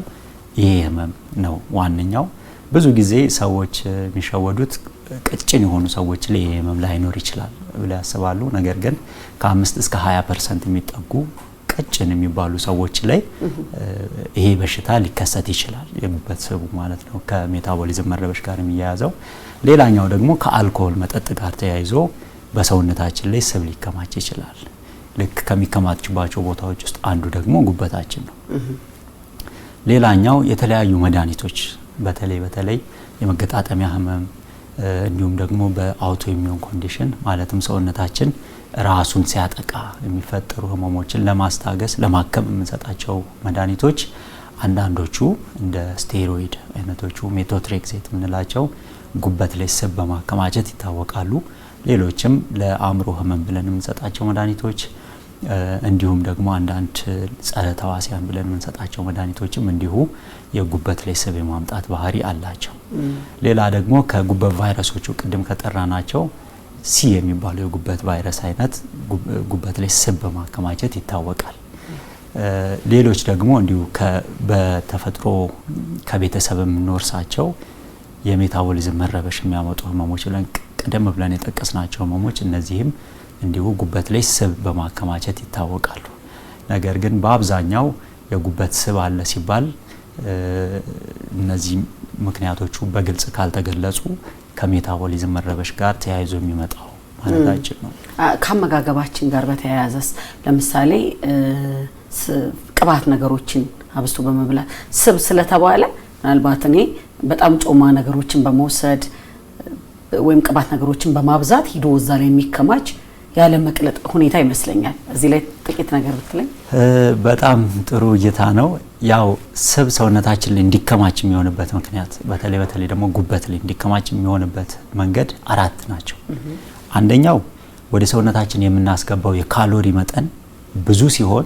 ይሄ ህመም ነው ዋነኛው። ብዙ ጊዜ ሰዎች የሚሸወዱት ቀጭን የሆኑ ሰዎች ላይ ይሄ ህመም ላይኖር ይችላል ብለው ያስባሉ። ነገር ግን ከ5 እስከ 20% የሚጠጉ ቀጭን የሚባሉ ሰዎች ላይ ይሄ በሽታ ሊከሰት ይችላል፣ የጉበት ስቡ ማለት ነው፣ ከሜታቦሊዝም መረበሽ ጋር የሚያያዘው። ሌላኛው ደግሞ ከአልኮል መጠጥ ጋር ተያይዞ በሰውነታችን ላይ ስብ ሊከማች ይችላል። ልክ ከሚከማችባቸው ቦታዎች ውስጥ አንዱ ደግሞ ጉበታችን ነው። ሌላኛው የተለያዩ መድኃኒቶች በተለይ የመገጣጠሚያ ህመም እንዲሁም ደግሞ በአውቶ ኢሚዩን ኮንዲሽን ማለትም ሰውነታችን ራሱን ሲያጠቃ የሚፈጠሩ ህመሞችን ለማስታገስ ለማከም የምንሰጣቸው መድኃኒቶች አንዳንዶቹ እንደ ስቴሮይድ አይነቶቹ ሜቶትሬክሴት የምንላቸው ጉበት ላይ ስብ በማከማቸት ይታወቃሉ። ሌሎችም ለአእምሮ ህመም ብለን የምንሰጣቸው መድኃኒቶች እንዲሁም ደግሞ አንዳንድ ጸረ ተዋሲያን ብለን የምንሰጣቸው መድኃኒቶችም እንዲሁ የጉበት ላይ ስብ የማምጣት ባህሪ አላቸው። ሌላ ደግሞ ከጉበት ቫይረሶቹ ቅድም ከጠራናቸው ሲ የሚባለው የጉበት ቫይረስ አይነት ጉበት ላይ ስብ በማከማቸት ይታወቃል። ሌሎች ደግሞ እንዲሁ በተፈጥሮ ከቤተሰብ የምንወርሳቸው የሜታቦሊዝም መረበሽ የሚያመጡ ህመሞች ቀደም ብለን የጠቀስናቸው ህመሞች እነዚህም እንዲሁ ጉበት ላይ ስብ በማከማቸት ይታወቃሉ። ነገር ግን በአብዛኛው የጉበት ስብ አለ ሲባል እነዚህ ምክንያቶቹ በግልጽ ካልተገለጹ ከሜታቦሊዝም መረበሽ ጋር ተያይዞ የሚመጣው ማለታችን ነው። ከአመጋገባችን ጋር በተያያዘስ ለምሳሌ ቅባት ነገሮችን አብስቶ በመብላት ስብ ስለተባለ ምናልባት እኔ በጣም ጮማ ነገሮችን በመውሰድ ወይም ቅባት ነገሮችን በማብዛት ሂዶ እዛ ላይ የሚከማች ያለ መቅለጥ ሁኔታ ይመስለኛል። እዚህ ላይ ጥቂት ነገር ብትለኝ። በጣም ጥሩ እይታ ነው። ያው ስብ ሰውነታችን ላይ እንዲከማች የሚሆንበት ምክንያት በተለይ ደግሞ ጉበት ላይ እንዲከማች የሚሆንበት መንገድ 4 ናቸው። አንደኛው ወደ ሰውነታችን የምናስገባው የካሎሪ መጠን ብዙ ሲሆን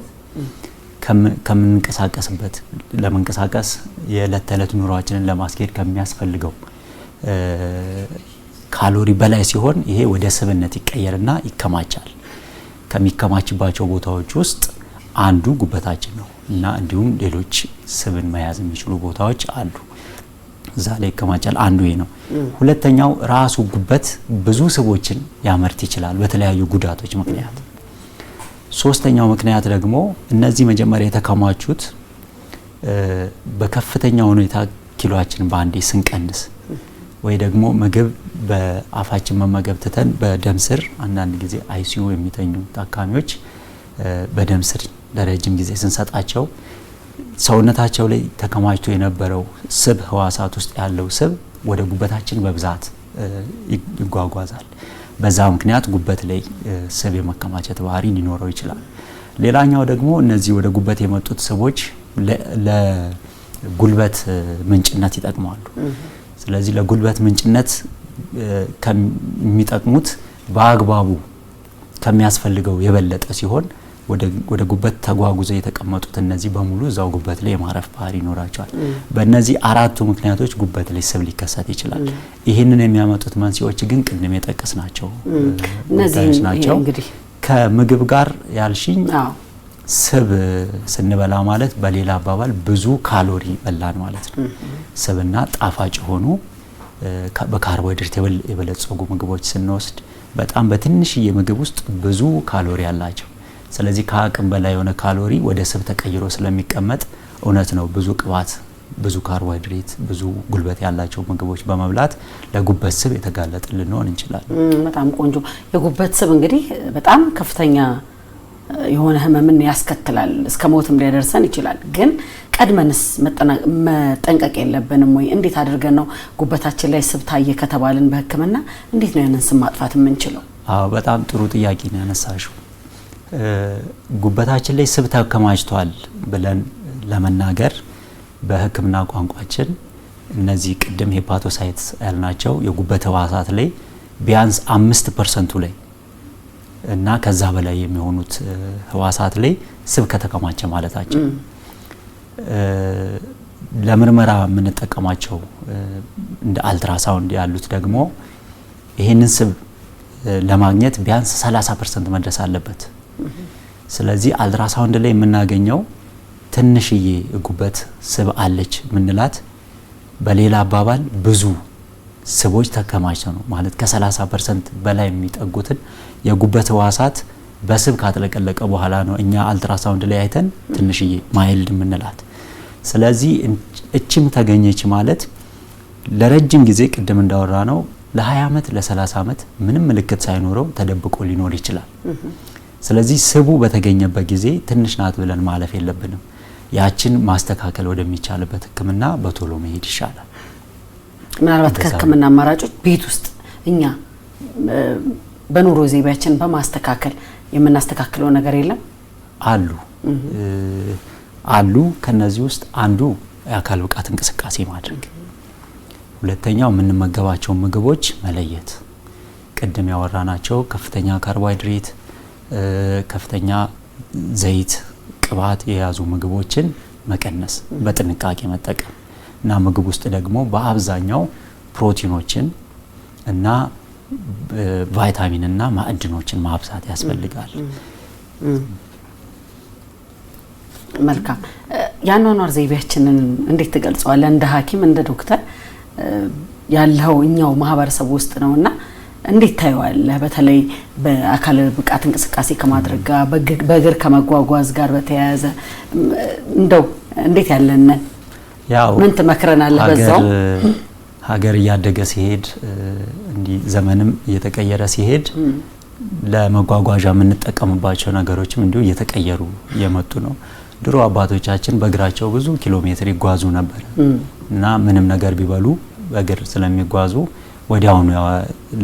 ከምንንቀሳቀስበት ለመንቀሳቀስ የዕለት ተዕለት ኑሯችንን ለማስኬድ ከሚያስፈልገው ካሎሪ በላይ ሲሆን ይሄ ወደ ስብነት ይቀየርና ይከማቻል። ከሚከማችባቸው ቦታዎች ውስጥ አንዱ ጉበታችን ነው እና እንዲሁም ሌሎች ስብን መያዝ የሚችሉ ቦታዎች አሉ። እዛ ላይ ይከማቻል። አንዱ ይሄ ነው። ሁለተኛው ራሱ ጉበት ብዙ ስቦችን ያመርት ይችላል በተለያዩ ጉዳቶች ምክንያት። ሶስተኛው ምክንያት ደግሞ እነዚህ መጀመሪያ የተከማቹት በከፍተኛ ሁኔታ ኪሎአችንን በአንዴ ስንቀንስ ወይ ደግሞ ምግብ በአፋችን መመገብ ትተን በደም ስር አንዳንድ ጊዜ አይሲዩ የሚተኙ ታካሚዎች በደም ስር ለረጅም ጊዜ ስንሰጣቸው ሰውነታቸው ላይ ተከማችቶ የነበረው ስብ ህዋሳት ውስጥ ያለው ስብ ወደ ጉበታችን በብዛት ይጓጓዛል። በዛ ምክንያት ጉበት ላይ ስብ የመከማቸት ባህሪ ሊኖረው ይችላል። ሌላኛው ደግሞ እነዚህ ወደ ጉበት የመጡት ስቦች ለጉልበት ምንጭነት ይጠቅማሉ። ስለዚህ ለጉልበት ምንጭነት ከሚጠቅሙት በአግባቡ ከሚያስፈልገው የበለጠ ሲሆን ወደ ጉበት ተጓጉዘው የተቀመጡት እነዚህ በሙሉ እዛው ጉበት ላይ የማረፍ ባህሪ ይኖራቸዋል። በእነዚህ 4ቱ ምክንያቶች ጉበት ላይ ስብ ሊከሰት ይችላል። ይህንን የሚያመጡት መንስኤዎች ግን ቅድም የጠቀስናቸው እነዚህ ናቸው። ከምግብ ጋር ያልሽኝ ስብ ስንበላ ማለት በሌላ አባባል ብዙ ካሎሪ በላን ማለት ነው። ስብና ጣፋጭ ሆኑ በካርቦሃይድሬት የበለጸጉ ምግቦች ስንወስድ በጣም በትንሽዬ ምግብ ውስጥ ብዙ ካሎሪ አላቸው። ስለዚህ ከአቅም በላይ የሆነ ካሎሪ ወደ ስብ ተቀይሮ ስለሚቀመጥ እውነት ነው ብዙ ቅባት፣ ብዙ ካርቦሃይድሬት፣ ብዙ ጉልበት ያላቸው ምግቦች በመብላት ለጉበት ስብ የተጋለጠ ልንሆን እንችላለን። በጣም ቆንጆ። የጉበት ስብ እንግዲህ በጣም ከፍተኛ የሆነ ህመምን ያስከትላል፣ እስከ ሞትም ሊያደርሰን ይችላል። ግን ቀድመንስ መጠንቀቅ የለብንም ወይ? እንዴት አድርገን ነው ጉበታችን ላይ ስብ ታየ ከተባልን በህክምና እንዴት ነው ያንን ስብ ማጥፋት የምንችለው? በጣም ጥሩ ጥያቄ ነው ያነሳሽው። ጉበታችን ላይ ስብ ተከማችቷል ብለን ለመናገር በህክምና ቋንቋችን እነዚህ ቅድም ሄፓቶሳይትስ ያልናቸው የጉበት ህዋሳት ላይ ቢያንስ 5% ላይ እና ከዛ በላይ የሚሆኑት ህዋሳት ላይ ስብ ከተከማቸ ማለታችን። ለምርመራ የምንጠቀማቸው እንደ አልትራሳውንድ ያሉት ደግሞ ይሄንን ስብ ለማግኘት ቢያንስ 30% መድረስ አለበት። ስለዚህ አልትራሳውንድ ላይ የምናገኘው ትንሽዬ ጉበት ስብ አለች ምንላት በሌላ አባባል ብዙ ስቦች ተከማችተው ነው ማለት ከ30% በላይ የሚጠጉትን የጉበት ህዋሳት በስብ ካጥለቀለቀ በኋላ ነው እኛ አልትራሳውንድ ላይ አይተን ትንሽዬ ማይልድ ምንላት። ስለዚህ እቺም ተገኘች ማለት ለረጅም ጊዜ ቅድም እንዳወራ ነው ለ20 ዓመት ለ30 ዓመት ምንም ምልክት ሳይኖረው ተደብቆ ሊኖር ይችላል። ስለዚህ ስቡ በተገኘበት ጊዜ ትንሽ ናት ብለን ማለፍ የለብንም። ያችን ማስተካከል ወደሚቻልበት ህክምና በቶሎ መሄድ ይሻላል። ምናልባት ከህክምና አማራጮች ቤት ውስጥ እኛ በኑሮ ዘይቤያችን በማስተካከል የምናስተካክለው ነገር የለም? አሉ። ከነዚህ ውስጥ አንዱ የአካል ብቃት እንቅስቃሴ ማድረግ፣ ሁለተኛው የምንመገባቸው ምግቦች መለየት፣ ቅድም ያወራናቸው ከፍተኛ ካርቦሃይድሬት፣ ከፍተኛ ዘይት፣ ቅባት የያዙ ምግቦችን መቀነስ፣ በጥንቃቄ መጠቀም እና ምግብ ውስጥ ደግሞ በአብዛኛው ፕሮቲኖችን እና ቫይታሚን እና ማዕድኖችን ማብዛት ያስፈልጋል። መልካም። ያኗኗር ዘይቤያችንን እንዴት ትገልጸዋለህ? እንደ ሐኪም እንደ ዶክተር ያለው እኛው ማህበረሰብ ውስጥ ነውና እንዴት ታየዋለህ? በተለይ በአካል ብቃት እንቅስቃሴ ከማድረግ ጋር በእግር ከመጓጓዝ ጋር በተያያዘ እንደው እንዴት ያለነ ያው ምን ትመክረናለህ? በዛው ሀገር እያደገ ሲሄድ እንዲ ዘመንም እየተቀየረ ሲሄድ ለመጓጓዣ የምንጠቀምባቸው ነገሮችም እንዲሁ እየተቀየሩ የመጡ ነው። ድሮ አባቶቻችን በእግራቸው ብዙ ኪሎ ሜትር ይጓዙ ነበር እና ምንም ነገር ቢበሉ በእግር ስለሚጓዙ ወዲያውኑ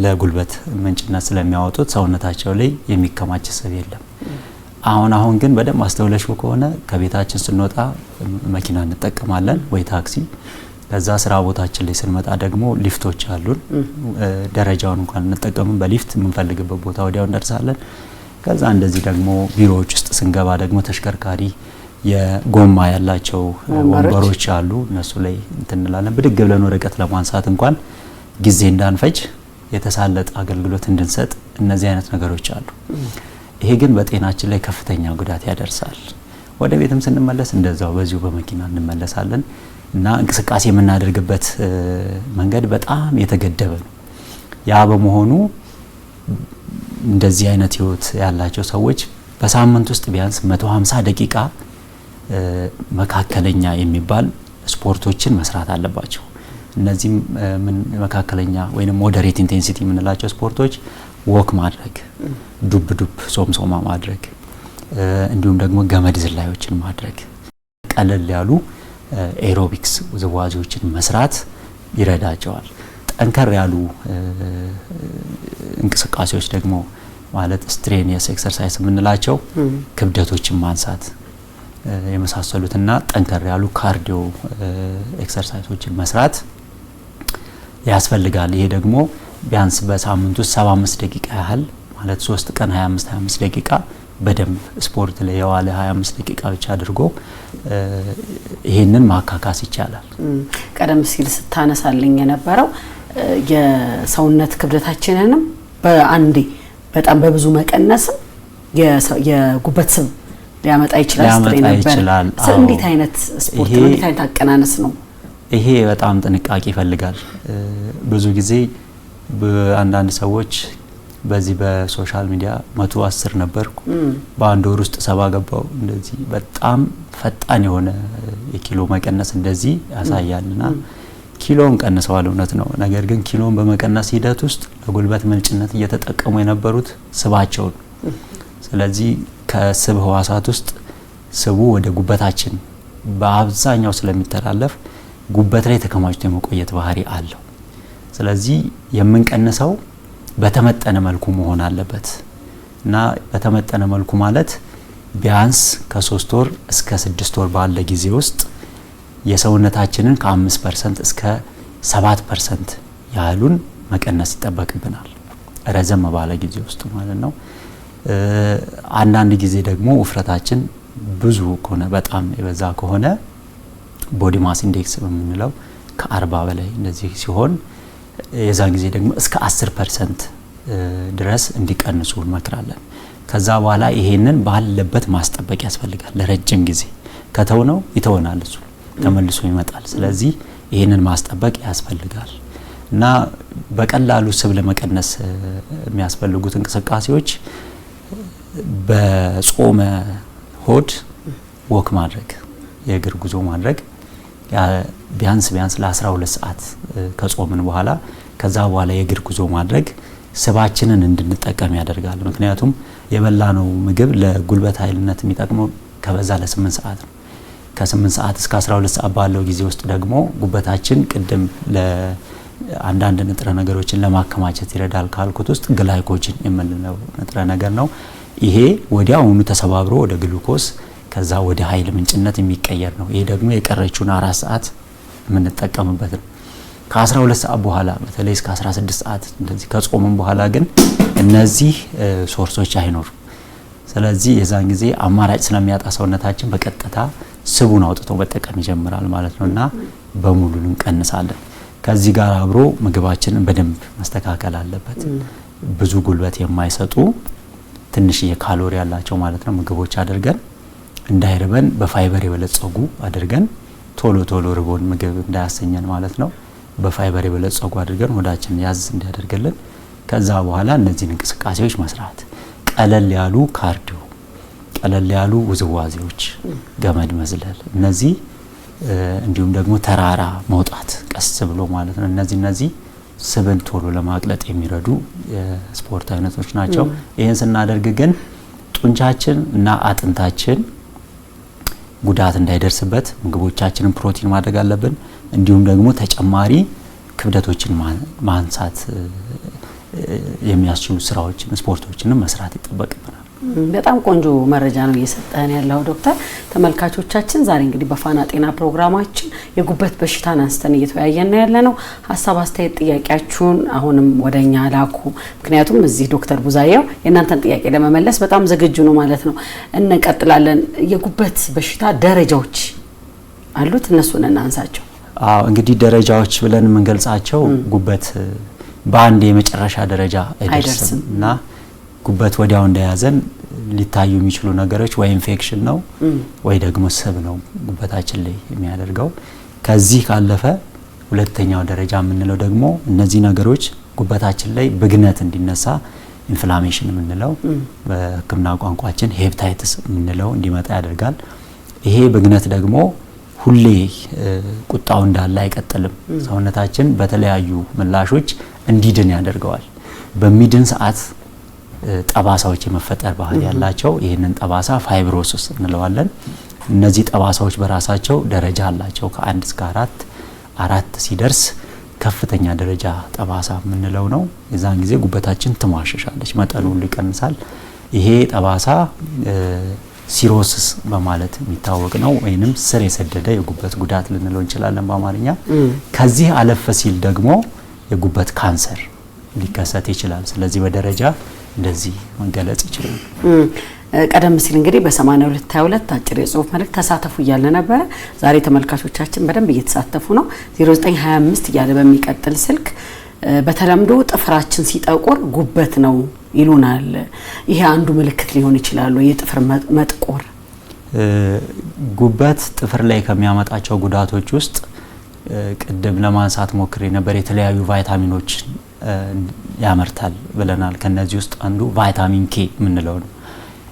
ለጉልበት ምንጭነት ስለሚያወጡት ሰውነታቸው ላይ የሚከማች ስብ የለም። አሁን ግን በደንብ አስተውለሽ ከሆነ ከቤታችን ስንወጣ መኪና እንጠቀማለን ወይ ታክሲ። ከዛ ስራ ቦታችን ላይ ስንመጣ ደግሞ ሊፍቶች አሉን። ደረጃውን እንኳን እንጠቀም በሊፍት የምንፈልግበት ቦታ ወዲያው እንደርሳለን። ከዛ እንደዚህ ደግሞ ቢሮዎች ውስጥ ስንገባ ደግሞ ተሽከርካሪ የጎማ ያላቸው ወንበሮች አሉ። እነሱ ላይ እንላለን ብድግ ብለን ወረቀት ለማንሳት እንኳን ጊዜ እንዳንፈጅ የተሳለጠ አገልግሎት እንድንሰጥ እነዚህ አይነት ነገሮች አሉ። ይሄ ግን በጤናችን ላይ ከፍተኛ ጉዳት ያደርሳል። ወደ ቤትም ስንመለስ እንደዛው በዚሁ በመኪና እንመለሳለን እና እንቅስቃሴ የምናደርግበት መንገድ በጣም የተገደበ ነው። ያ በመሆኑ እንደዚህ አይነት ህይወት ያላቸው ሰዎች በሳምንት ውስጥ ቢያንስ 150 ደቂቃ መካከለኛ የሚባል ስፖርቶችን መስራት አለባቸው። እነዚህም መካከለኛ ወይንም ሞደሬት ኢንቴንሲቲ የምንላቸው ስፖርቶች ወክ ማድረግ፣ ዱብ ሶምሶማ ማድረግ፣ እንዲሁም ደግሞ ገመድ ዝላዮችን ማድረግ፣ ቀለል ያሉ ኤሮቢክስ ውዝዋዜዎችን መስራት ይረዳቸዋል። ጠንከር ያሉ እንቅስቃሴዎች ደግሞ ማለት ስትሬኒየስ ኤክሰርሳይዝ የምንላቸው ክብደቶችን ማንሳት የመሳሰሉትና ጠንከር ያሉ ካርዲዮ ኤክሰርሳይዞችን መስራት ያስፈልጋል። ይሄ ደግሞ ቢያንስ በሳምንት ውስጥ 75 ደቂቃ ያህል ማለት 3 ቀን 25 ደቂቃ በደንብ ስፖርት ላይ የዋለ 25 ደቂቃ ብቻ አድርጎ ይሄንን ማካካስ ይቻላል። ቀደም ሲል ስታነሳልኝ የነበረው የሰውነት ክብደታችንንም በአንዴ በጣም በብዙ መቀነስም የጉበት ስብ ሊያመጣ ይችላል ነበር። እንዴት አይነት ስፖርት ነው? እንዴት አይነት አቀናነስ ነው? ይሄ በጣም ጥንቃቄ ይፈልጋል። ብዙ ጊዜ በአንዳንድ ሰዎች በዚህ በሶሻል ሚዲያ 110 ነበርኩ በአንድ ወር ውስጥ 70 ገባው እንደዚህ በጣም ፈጣን የሆነ የኪሎ መቀነስ እንደዚህ ያሳያልና ኪሎን ቀንሰዋል፣ እውነት ነው። ነገር ግን ኪሎን በመቀነስ ሂደት ውስጥ ለጉልበት ምንጭነት እየተጠቀሙ የነበሩት ስባቸው። ስለዚህ ከስብ ህዋሳት ውስጥ ስቡ ወደ ጉበታችን በአብዛኛው ስለሚተላለፍ ጉበት ላይ ተከማችቶ የመቆየት ባህሪ አለው። ስለዚህ የምንቀንሰው በተመጠነ መልኩ መሆን አለበት እና በተመጠነ መልኩ ማለት ቢያንስ ከ3 ወር እስከ 6 ወር ባለ ጊዜ ውስጥ የሰውነታችንን ከ5% እስከ 7% ያህሉን መቀነስ ይጠበቅብናል፣ ረዘም ባለ ጊዜ ውስጥ ማለት ነው። አንዳንድ ጊዜ ደግሞ ውፍረታችን ብዙ ከሆነ በጣም የበዛ ከሆነ ቦዲ ማስ ኢንዴክስ በምንለው ከ40 በላይ እንደዚህ ሲሆን የዛን ጊዜ ደግሞ እስከ 10% ድረስ እንዲቀንሱ እንመክራለን። ከዛ በኋላ ይሄንን ባለበት ማስጠበቅ ያስፈልጋል። ለረጅም ጊዜ ከተውነው ይተወናል፣ እሱ ተመልሶ ይመጣል። ስለዚህ ይሄንን ማስጠበቅ ያስፈልጋል እና በቀላሉ ስብ ለመቀነስ የሚያስፈልጉት እንቅስቃሴዎች በጾመ ሆድ ወክ ማድረግ፣ የእግር ጉዞ ማድረግ ቢያንስ ለ12 ሰዓት ከጾምን በኋላ ከዛ በኋላ የእግር ጉዞ ማድረግ ስባችንን እንድንጠቀም ያደርጋል። ምክንያቱም የበላነው ምግብ ለጉልበት ኃይልነት የሚጠቅመው ከበዛ ለ8 ሰዓት ነው። ከ8 ሰዓት እስከ 12 ሰዓት ባለው ጊዜ ውስጥ ደግሞ ጉበታችን ቅድም ለአንዳንድ ንጥረ ነገሮችን ለማከማቸት ይረዳል ካልኩት ውስጥ ግላይኮጅን የምንለው ንጥረ ነገር ነው። ይሄ ወዲያውኑ ተሰባብሮ ወደ ግሉኮስ ከዛ ወደ ኃይል ምንጭነት የሚቀየር ነው። ይሄ ደግሞ የቀረችውን 4 ሰዓት የምንጠቀምበት ነው። ከ12 ሰዓት በኋላ በተለይ እስከ 16 ሰዓት እንደዚህ ከጾምን በኋላ ግን እነዚህ ሶርሶች አይኖሩም። ስለዚህ የዛን ጊዜ አማራጭ ስለሚያጣ ሰውነታችን በቀጥታ ስቡን አውጥቶ መጠቀም ይጀምራል ማለት ነውና በሙሉ እንቀንሳለን። ከዚህ ጋር አብሮ ምግባችንን በደንብ መስተካከል አለበት። ብዙ ጉልበት የማይሰጡ ትንሽ የካሎሪ ያላቸው ማለት ነው ምግቦች አድርገን እንዳይርበን በፋይበር የበለጸጉ አድርገን ቶሎ ርቦን ምግብ እንዳያሰኘን ማለት ነው። በፋይበር የበለጸጉ አድርገን ሆዳችን ያዝ እንዲያደርግልን ከዛ በኋላ እነዚህን እንቅስቃሴዎች መስራት ቀለል ያሉ ካርዲዮ ቀለል ያሉ ውዝዋዜዎች ገመድ መዝለል እነዚህ እንዲሁም ደግሞ ተራራ መውጣት ቀስ ብሎ ማለት ነው እነዚህ ስብን ቶሎ ለማቅለጥ የሚረዱ የስፖርት አይነቶች ናቸው ይሄን ስናደርግ ግን ጡንቻችን እና አጥንታችን ጉዳት እንዳይደርስበት ምግቦቻችንን ፕሮቲን ማድረግ አለብን እንዲሁም ደግሞ ተጨማሪ ክብደቶችን ማንሳት የሚያስችሉ ስራዎችን ስፖርቶችን መስራት ይጠበቅብናል በጣም ቆንጆ መረጃ ነው እየሰጠን ያለው ዶክተር ተመልካቾቻችን ዛሬ እንግዲህ በፋና ጤና ፕሮግራማችን የጉበት በሽታን አንስተን እየተወያየን ያለነው ሐሳብ አስተያየት ጥያቄያችሁን አሁንም ወደኛ ላኩ ምክንያቱም እዚህ ዶክተር ቡዛየው የእናንተን ጥያቄ ለመመለስ በጣም ዝግጁ ነው ማለት ነው እንቀጥላለን የጉበት በሽታ ደረጃዎች አሉት እነሱን እናንሳቸው እንግዲህ ደረጃዎች ብለን የምንገልጻቸው ጉበት በአንድ የመጨረሻ ደረጃ አይደርስም እና ጉበት ወዲያው እንደያዘን ሊታዩ የሚችሉ ነገሮች ወይ ኢንፌክሽን ነው ወይ ደግሞ ስብ ነው ጉበታችን ላይ የሚያደርገው ከዚህ ካለፈ ሁለተኛው ደረጃ የምንለው ደግሞ እነዚህ ነገሮች ጉበታችን ላይ ብግነት እንዲነሳ ኢንፍላሜሽን የምንለው በሕክምና ቋንቋችን ሄፓታይቲስ የምንለው እንዲመጣ ያደርጋል ይሄ ብግነት ደግሞ ሁሌ ቁጣው እንዳለ አይቀጥልም ሰውነታችን በተለያዩ ምላሾች እንዲድን ያደርገዋል በሚድን ሰዓት ጠባሳዎች የመፈጠር ባህሪ ያላቸው ይሄንን ጠባሳ ፋይብሮሲስ እንለዋለን እነዚህ ጠባሳዎች በራሳቸው ደረጃ አላቸው ከ1 እስከ 4 ሲደርስ ከፍተኛ ደረጃ ጠባሳ የምንለው ነው የዛን ጊዜ ጉበታችን ትሟሸሻለች መጠኑ ይቀንሳል ይሄ ጠባሳ ሲሮሲስ በማለት የሚታወቅ ነው ወይንም ስር የሰደደ የጉበት ጉዳት ልንለው እንችላለን በአማርኛ ከዚህ አለፈ ሲል ደግሞ የጉበት ካንሰር ሊከሰት ይችላል ስለዚህ በደረጃ እንደዚህ መገለጽ ይችላል ቀደም ሲል እንግዲህ በ8222 አጭር የጽሁፍ መልእክት ተሳተፉ እያለ ነበር ዛሬ ተመልካቾቻችን በደንብ እየተሳተፉ ነው 0925 እያለ በሚቀጥል ስልክ በተለምዶ ጥፍራችን ሲጠቁር ጉበት ነው ይሉናል ይሄ አንዱ ምልክት ሊሆን ይችላል የጥፍር መጥቆር ጉበት ጥፍር ላይ ከሚያመጣቸው ጉዳቶች ውስጥ ቅድም ለማንሳት ሞክሬ ነበር የተለያዩ ቫይታሚኖች ያመርታል ብለናል ከነዚህ ውስጥ አንዱ ቫይታሚን ኬ ምንለው ነው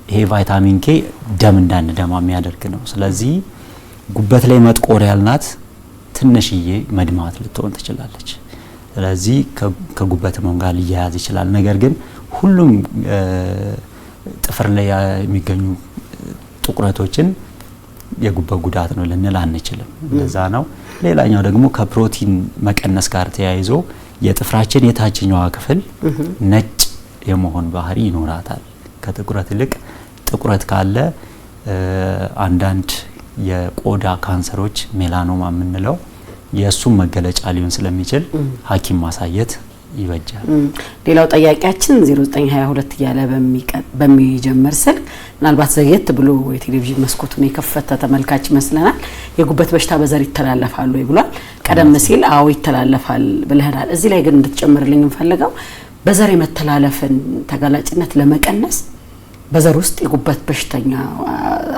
ይሄ ቫይታሚን ኬ ደም እንዳንደማ የሚያደርግ ነው ስለዚህ ጉበት ላይ መጥቆር ያልናት ትንሽዬ መድማት ልትሆን ትችላለች ስለዚህ ከጉበት ህመም ጋር ሊያያዝ ይችላል ነገር ግን ሁሉም ጥፍር ላይ የሚገኙ ጥቁረቶችን የጉበት ጉዳት ነው ልንል አንችልም እንደዛ ነው ሌላኛው ደግሞ ከፕሮቲን መቀነስ ጋር ተያይዞ የጥፍራችን የታችኛው ክፍል ነጭ የመሆን ባህሪ ይኖራታል ከጥቁረት ይልቅ ጥቁረት ካለ አንዳንድ የቆዳ ካንሰሮች ሜላኖማ የምንለው የሱም መገለጫ ሊሆን ስለሚችል ሐኪም ማሳየት ይበጃል ሌላው ጥያቄያችን 0922 ያለ በሚጀምር ስልክ ምናልባት ዘግየት ብሎ የቴሌቪዥን መስኮቱን የከፈተ ተመልካች ይመስለናል የጉበት በሽታ በዘር ይተላለፋል ወይ ብሏል ቀደም ሲል አዎ ይተላለፋል ብለናል እዚህ ላይ ግን እንድትጨምርልኝ እንፈልገው በዘር የመተላለፍን ተጋላጭነት ለመቀነስ በዘር ውስጥ የጉበት በሽተኛ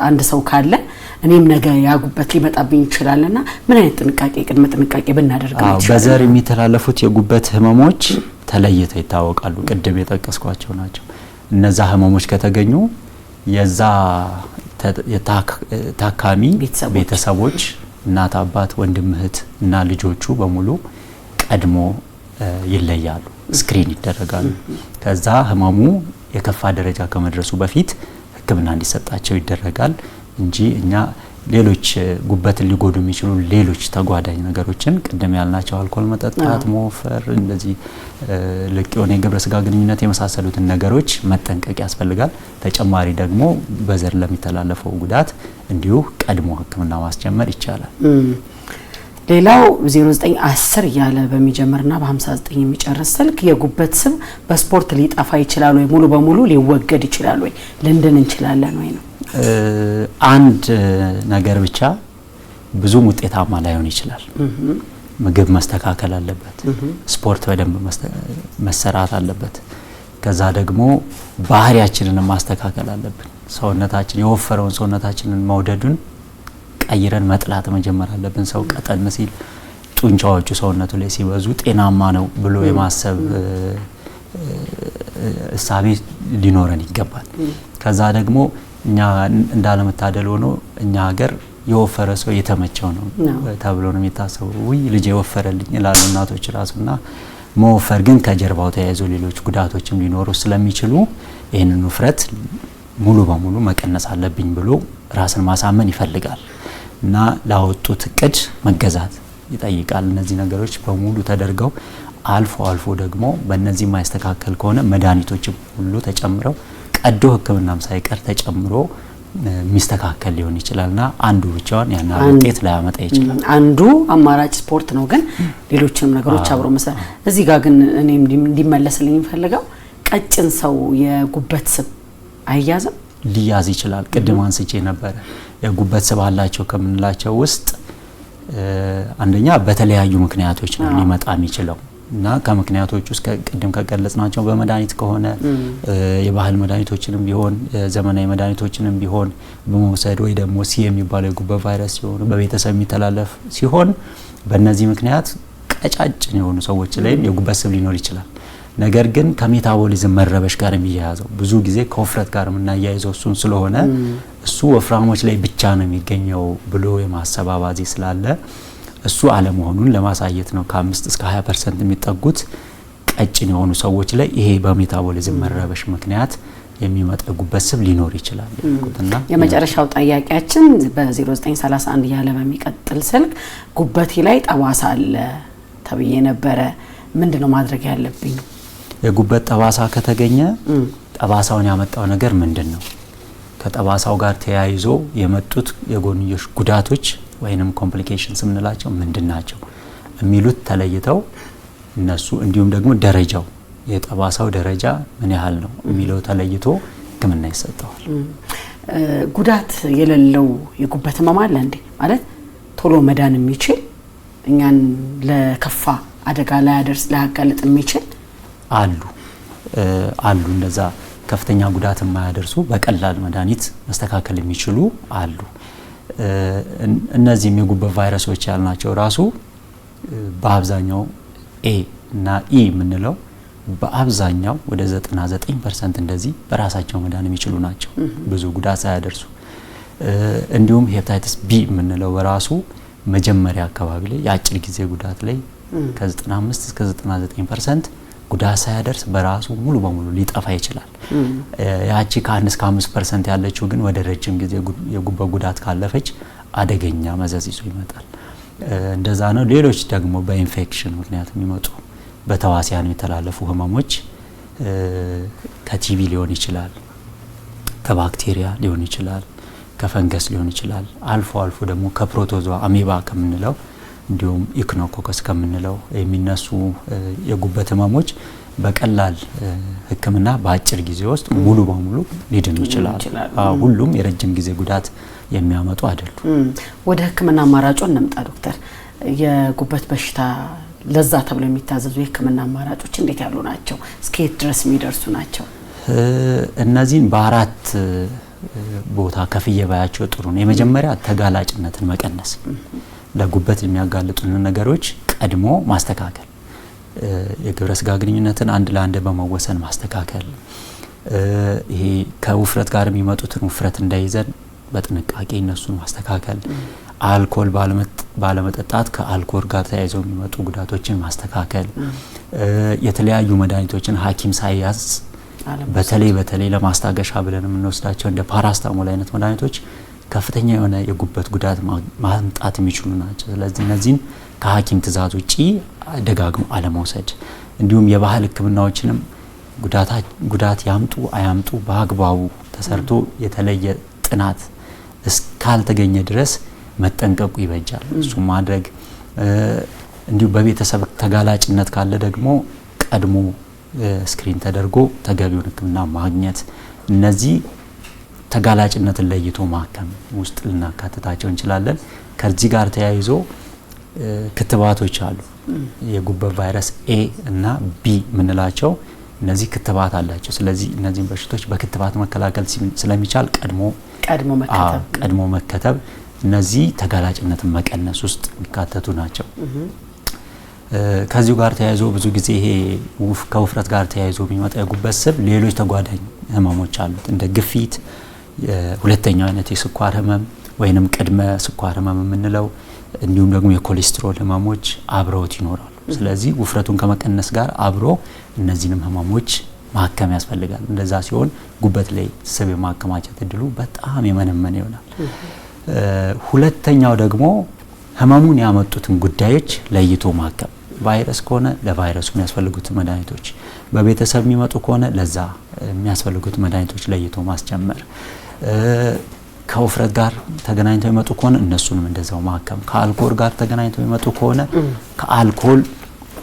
አንድ ሰው ካለ እኔም ነገ ያጉበት ሊመጣብኝ ይችላልና ምን አይነት ጥንቃቄ ቅድመ ጥንቃቄ ብናደርግ ነው በዘር የሚተላለፉት የጉበት ህመሞች ተለይተው ይታወቃሉ ቅድም የጠቀስኳቸው ናቸው እነዛ ህመሞች ከተገኙ የዛ ታካሚ ቤተሰቦች እናት አባት ወንድም እህት እና ልጆቹ በሙሉ ቀድሞ ይለያሉ ስክሪን ይደረጋሉ ከዛ ህመሙ የከፋ ደረጃ ከመድረሱ በፊት ህክምና እንዲሰጣቸው ይደረጋል እንጂ እኛ ሌሎች ጉበትን ሊጎዱ የሚችሉ ሌሎች ተጓዳኝ ነገሮችን ቀደም ያልናቸው አልኮል መጠጣት መወፈር እንደዚህ ልቅ የሆነ የግብረ ስጋ ግንኙነት የመሳሰሉትን ነገሮች መጠንቀቅ ያስፈልጋል ተጨማሪ ደግሞ በዘር ለሚተላለፈው ጉዳት እንዲሁ ቀድሞ ህክምና ማስጀመር ይቻላል ሌላው 0910 ያለ በሚጀምርና በ59 የሚጨርስ ስልክ የጉበት ስብ በስፖርት ሊጠፋ ይችላል ወይ ሙሉ በሙሉ ሊወገድ ይችላል ወይ ልንድን እንችላለን ወይ ነው አንድ ነገር ብቻ ብዙም ውጤታማ ላይሆን ይችላል ምግብ መስተካከል አለበት ስፖርት በደንብ መሰራት አለበት ከዛ ደግሞ ባህሪያችንን ማስተካከል አለብን ሰውነታችን የወፈረውን ሰውነታችንን መውደዱን ቀይረን መጥላት መጀመር አለብን ሰው ቀጠን ሲል ጡንቻዎቹ ሰውነቱ ላይ ሲበዙ ጤናማ ነው ብሎ የማሰብ እሳቤ ሊኖረን ይገባል። ከዛ ደግሞ እኛ እንዳለመታደል ሆኖ እኛ ሀገር የወፈረ ሰው የተመቸው ነው ተብሎ ነው የሚታሰበው። ውይ ልጅ የወፈረልኝ ይላሉ እናቶች ራሱና መወፈር ግን ከጀርባው ተያይዞ ሌሎች ጉዳቶችም ሊኖሩ ስለሚችሉ ይህንን ውፍረት ሙሉ በሙሉ መቀነስ አለብኝ ብሎ ራስን ማሳመን ይፈልጋል እና ላወጡት እቅድ መገዛት ይጠይቃል። እነዚህ ነገሮች በሙሉ ተደርገው አልፎ ደግሞ በእነዚህ ማይስተካከል ከሆነ መድኃኒቶችም ሁሉ ተጨምረው ቀዶ ሕክምናም ሳይቀር ተጨምሮ ሚስተካከል ሊሆን ይችላልና አንዱ ብቻውን ያን ውጤት ላያመጣ ይችላል። አንዱ አማራጭ ስፖርት ነው፣ ግን ሌሎችንም ነገሮች አብሮ መስራት። እዚህ ጋር ግን እኔ እንዲመለስልኝ ፈልገው ቀጭን ሰው የጉበት ስብ አይያዝም? ሊያዝ ይችላል። ቅድም አንስቼ ነበር የጉበት ስብ አላቸው ከምንላቸው ውስጥ አንደኛ በተለያዩ ምክንያቶች ነው ሊመጣ የሚችለው እና ከምክንያቶች ውስጥ ቅድም ከገለጽናቸው በመድኃኒት ከሆነ የባህል መድኃኒቶችንም ቢሆን ዘመናዊ መድኃኒቶችንም ቢሆን በመውሰድ ወይ ደግሞ ሲ የሚባለው የጉበት ቫይረስ ሲሆን በቤተሰብ የሚተላለፍ ሲሆን በእነዚህ ምክንያት ቀጫጭን የሆኑ ሰዎች ላይም የጉበት ስብ ሊኖር ይችላል። ነገር ግን ከሜታቦሊዝም መረበሽ ጋር የሚያያዘው ብዙ ጊዜ ከውፍረት ጋር የምናያይዘው እሱን ስለሆነ እሱ ወፍራሞች ላይ ብቻ ነው የሚገኘው ብሎ የማሰብ አባዜ ስላለ እሱ አለመሆኑን ለማሳየት ነው። ከ5 እስከ 20% የሚጠጉት ቀጭን የሆኑ ሰዎች ላይ ይሄ በሜታቦሊዝም መረበሽ ምክንያት የሚመጣ ጉበት ስብ ሊኖር ይችላል። እና የመጨረሻው ጥያቄያችን በ0931 ያለ በሚቀጥል ስልክ ጉበቴ ላይ ጠባሳ አለ ተብዬ ነበረ፣ ምንድነው ማድረግ ያለብኝ? የጉበት ጠባሳ ከተገኘ ጠባሳውን ያመጣው ነገር ምንድነው? ከጠባሳው ጋር ተያይዞ የመጡት የጎንዮሽ ጉዳቶች ወይንም ኮምፕሊኬሽንስ ምንላቸው ምንድናቸው የሚሉት ተለይተው እነሱ እንዲሁም ደግሞ ደረጃው የጠባሳው ደረጃ ምን ያህል ነው የሚለው ተለይቶ ሕክምና ይሰጣል። ጉዳት የሌለው የጉበት ህመም አለ እንዴ? ማለት ቶሎ መዳን የሚችል እኛን ለከፋ አደጋ ላይ ያደርስ ሊያጋልጥ የሚችል አሉ እንደዛ ከፍተኛ ጉዳት የማያደርሱ በቀላል መድኃኒት መስተካከል የሚችሉ አሉ። እነዚህም የጉበት ቫይረሶች ያልናቸው ራሱ በአብዛኛው ኤ እና ኢ የምንለው በአብዛኛው ወደ 99% እንደዚህ በራሳቸው መዳን የሚችሉ ናቸው ብዙ ጉዳት ሳያደርሱ። እንዲሁም ሄፓታይተስ ቢ የምንለው በራሱ መጀመሪያ አካባቢ ላይ የአጭር ጊዜ ጉዳት ላይ ከ95 እስከ 99% ጉዳት ሳያደርስ በራሱ ሙሉ በሙሉ ሊጠፋ ይችላል። ያቺ ከ1 እስከ 5% ያለችው ግን ወደ ረጅም ጊዜ የጉበት ጉዳት ካለፈች አደገኛ መዘዝ ይዞ ይመጣል። እንደዛ ነው። ሌሎች ደግሞ በኢንፌክሽን ምክንያት የሚመጡ በተዋሲያን የሚተላለፉ ህመሞች ከቲቪ ሊሆን ይችላል፣ ከባክቴሪያ ሊሆን ይችላል፣ ከፈንገስ ሊሆን ይችላል። አልፎ ደግሞ ከፕሮቶዞዋ አሜባ ከምንለው እንዲሁም ኢክኖኮከስ ከምንለው የሚነሱ የጉበት ህመሞች በቀላል ሕክምና በአጭር ጊዜ ውስጥ ሙሉ በሙሉ ሊድኑ ይችላሉ። ሁሉም የረጅም ጊዜ ጉዳት የሚያመጡ አይደሉም። ወደ ሕክምና አማራጮች እንምጣ ዶክተር። የጉበት በሽታ ለዛ ተብሎ የሚታዘዙ የሕክምና አማራጮች እንዴት ያሉ ናቸው? እስከየት ድረስ የሚደርሱ ናቸው? እነዚህን በአራት ቦታ ከፍዬ ባያቸው ጥሩ ነው። የመጀመሪያ ተጋላጭነትን መቀነስ፣ ለጉበት የሚያጋልጡን ነገሮች ቀድሞ ማስተካከል፣ የግብረ ስጋ ግንኙነትን አንድ ለአንድ በመወሰን ማስተካከል፣ ይሄ ከውፍረት ጋር የሚመጡትን ውፍረት እንዳይዘን በጥንቃቄ እነሱን ማስተካከል፣ አልኮል ባለመጠጣት ከአልኮል ጋር ተያይዘው የሚመጡ ጉዳቶችን ማስተካከል፣ የተለያዩ መድኃኒቶችን ሐኪም ሳይያዝ በተለይ ለማስታገሻ ብለን የምንወስዳቸው እንደ ፓራስታሞል አይነት መድኃኒቶች ከፍተኛ የሆነ የጉበት ጉዳት ማምጣት የሚችሉ ናቸው። ስለዚህ እነዚህን ከሐኪም ትዕዛዝ ውጪ ደጋግሞ አለመውሰድ፣ እንዲሁም የባህል ሕክምናዎችንም ጉዳት ያምጡ አያምጡ በአግባቡ ተሰርቶ የተለየ ጥናት እስካልተገኘ ድረስ መጠንቀቁ ይበጃል። እሱ ማድረግ እንዲሁ በቤተሰብ ተጋላጭነት ካለ ደግሞ ቀድሞ ስክሪን ተደርጎ ተገቢውን ሕክምና ማግኘት፣ እነዚህ ተጋላጭነትን ለይቶ ማከም ውስጥ ልናካትታቸው እንችላለን። ከዚህ ጋር ተያይዞ ክትባቶች አሉ። የጉበት ቫይረስ ኤ እና ቢ ምንላቸው እነዚህ ክትባት አላቸው። ስለዚህ እነዚህን በሽታዎች በክትባት መከላከል ስለሚቻል ቀድሞ መከተብ እነዚህ ተጋላጭነትን መቀነስ ውስጥ የሚካተቱ ናቸው። ከዚሁ ጋር ተያይዞ ብዙ ጊዜ ይሄ ከውፍረት ጋር ተያይዞ የሚመጣ የጉበት ስብ ሌሎች ተጓዳኝ ህመሞች አሉት እንደ ግፊት፣ ሁለተኛው አይነት የስኳር ህመም ወይንም ቅድመ ስኳር ህመም የምንለው እንዲሁም ደግሞ የኮሌስትሮል ህመሞች አብረውት ይኖራሉ። ስለዚህ ውፍረቱን ከመቀነስ ጋር አብሮ እነዚህንም ህመሞች ማከም ያስፈልጋል። እንደዛ ሲሆን ጉበት ላይ ስብ የማከማቸት እድሉ በጣም የመነመነ ይሆናል። ሁለተኛው ደግሞ ህመሙን ያመጡትን ጉዳዮች ለይቶ ማከም። ቫይረስ ከሆነ ለቫይረሱ የሚያስፈልጉት መድኃኒቶች፣ በቤተሰብ የሚመጡ ከሆነ ለዛ የሚያስፈልጉት መድኃኒቶች ለይቶ ማስጀመር፣ ከውፍረት ጋር ተገናኝተው የሚመጡ ከሆነ እነሱንም እንደዛው ማከም፣ ከአልኮል ጋር ተገናኝተው የሚመጡ ከሆነ ከአልኮል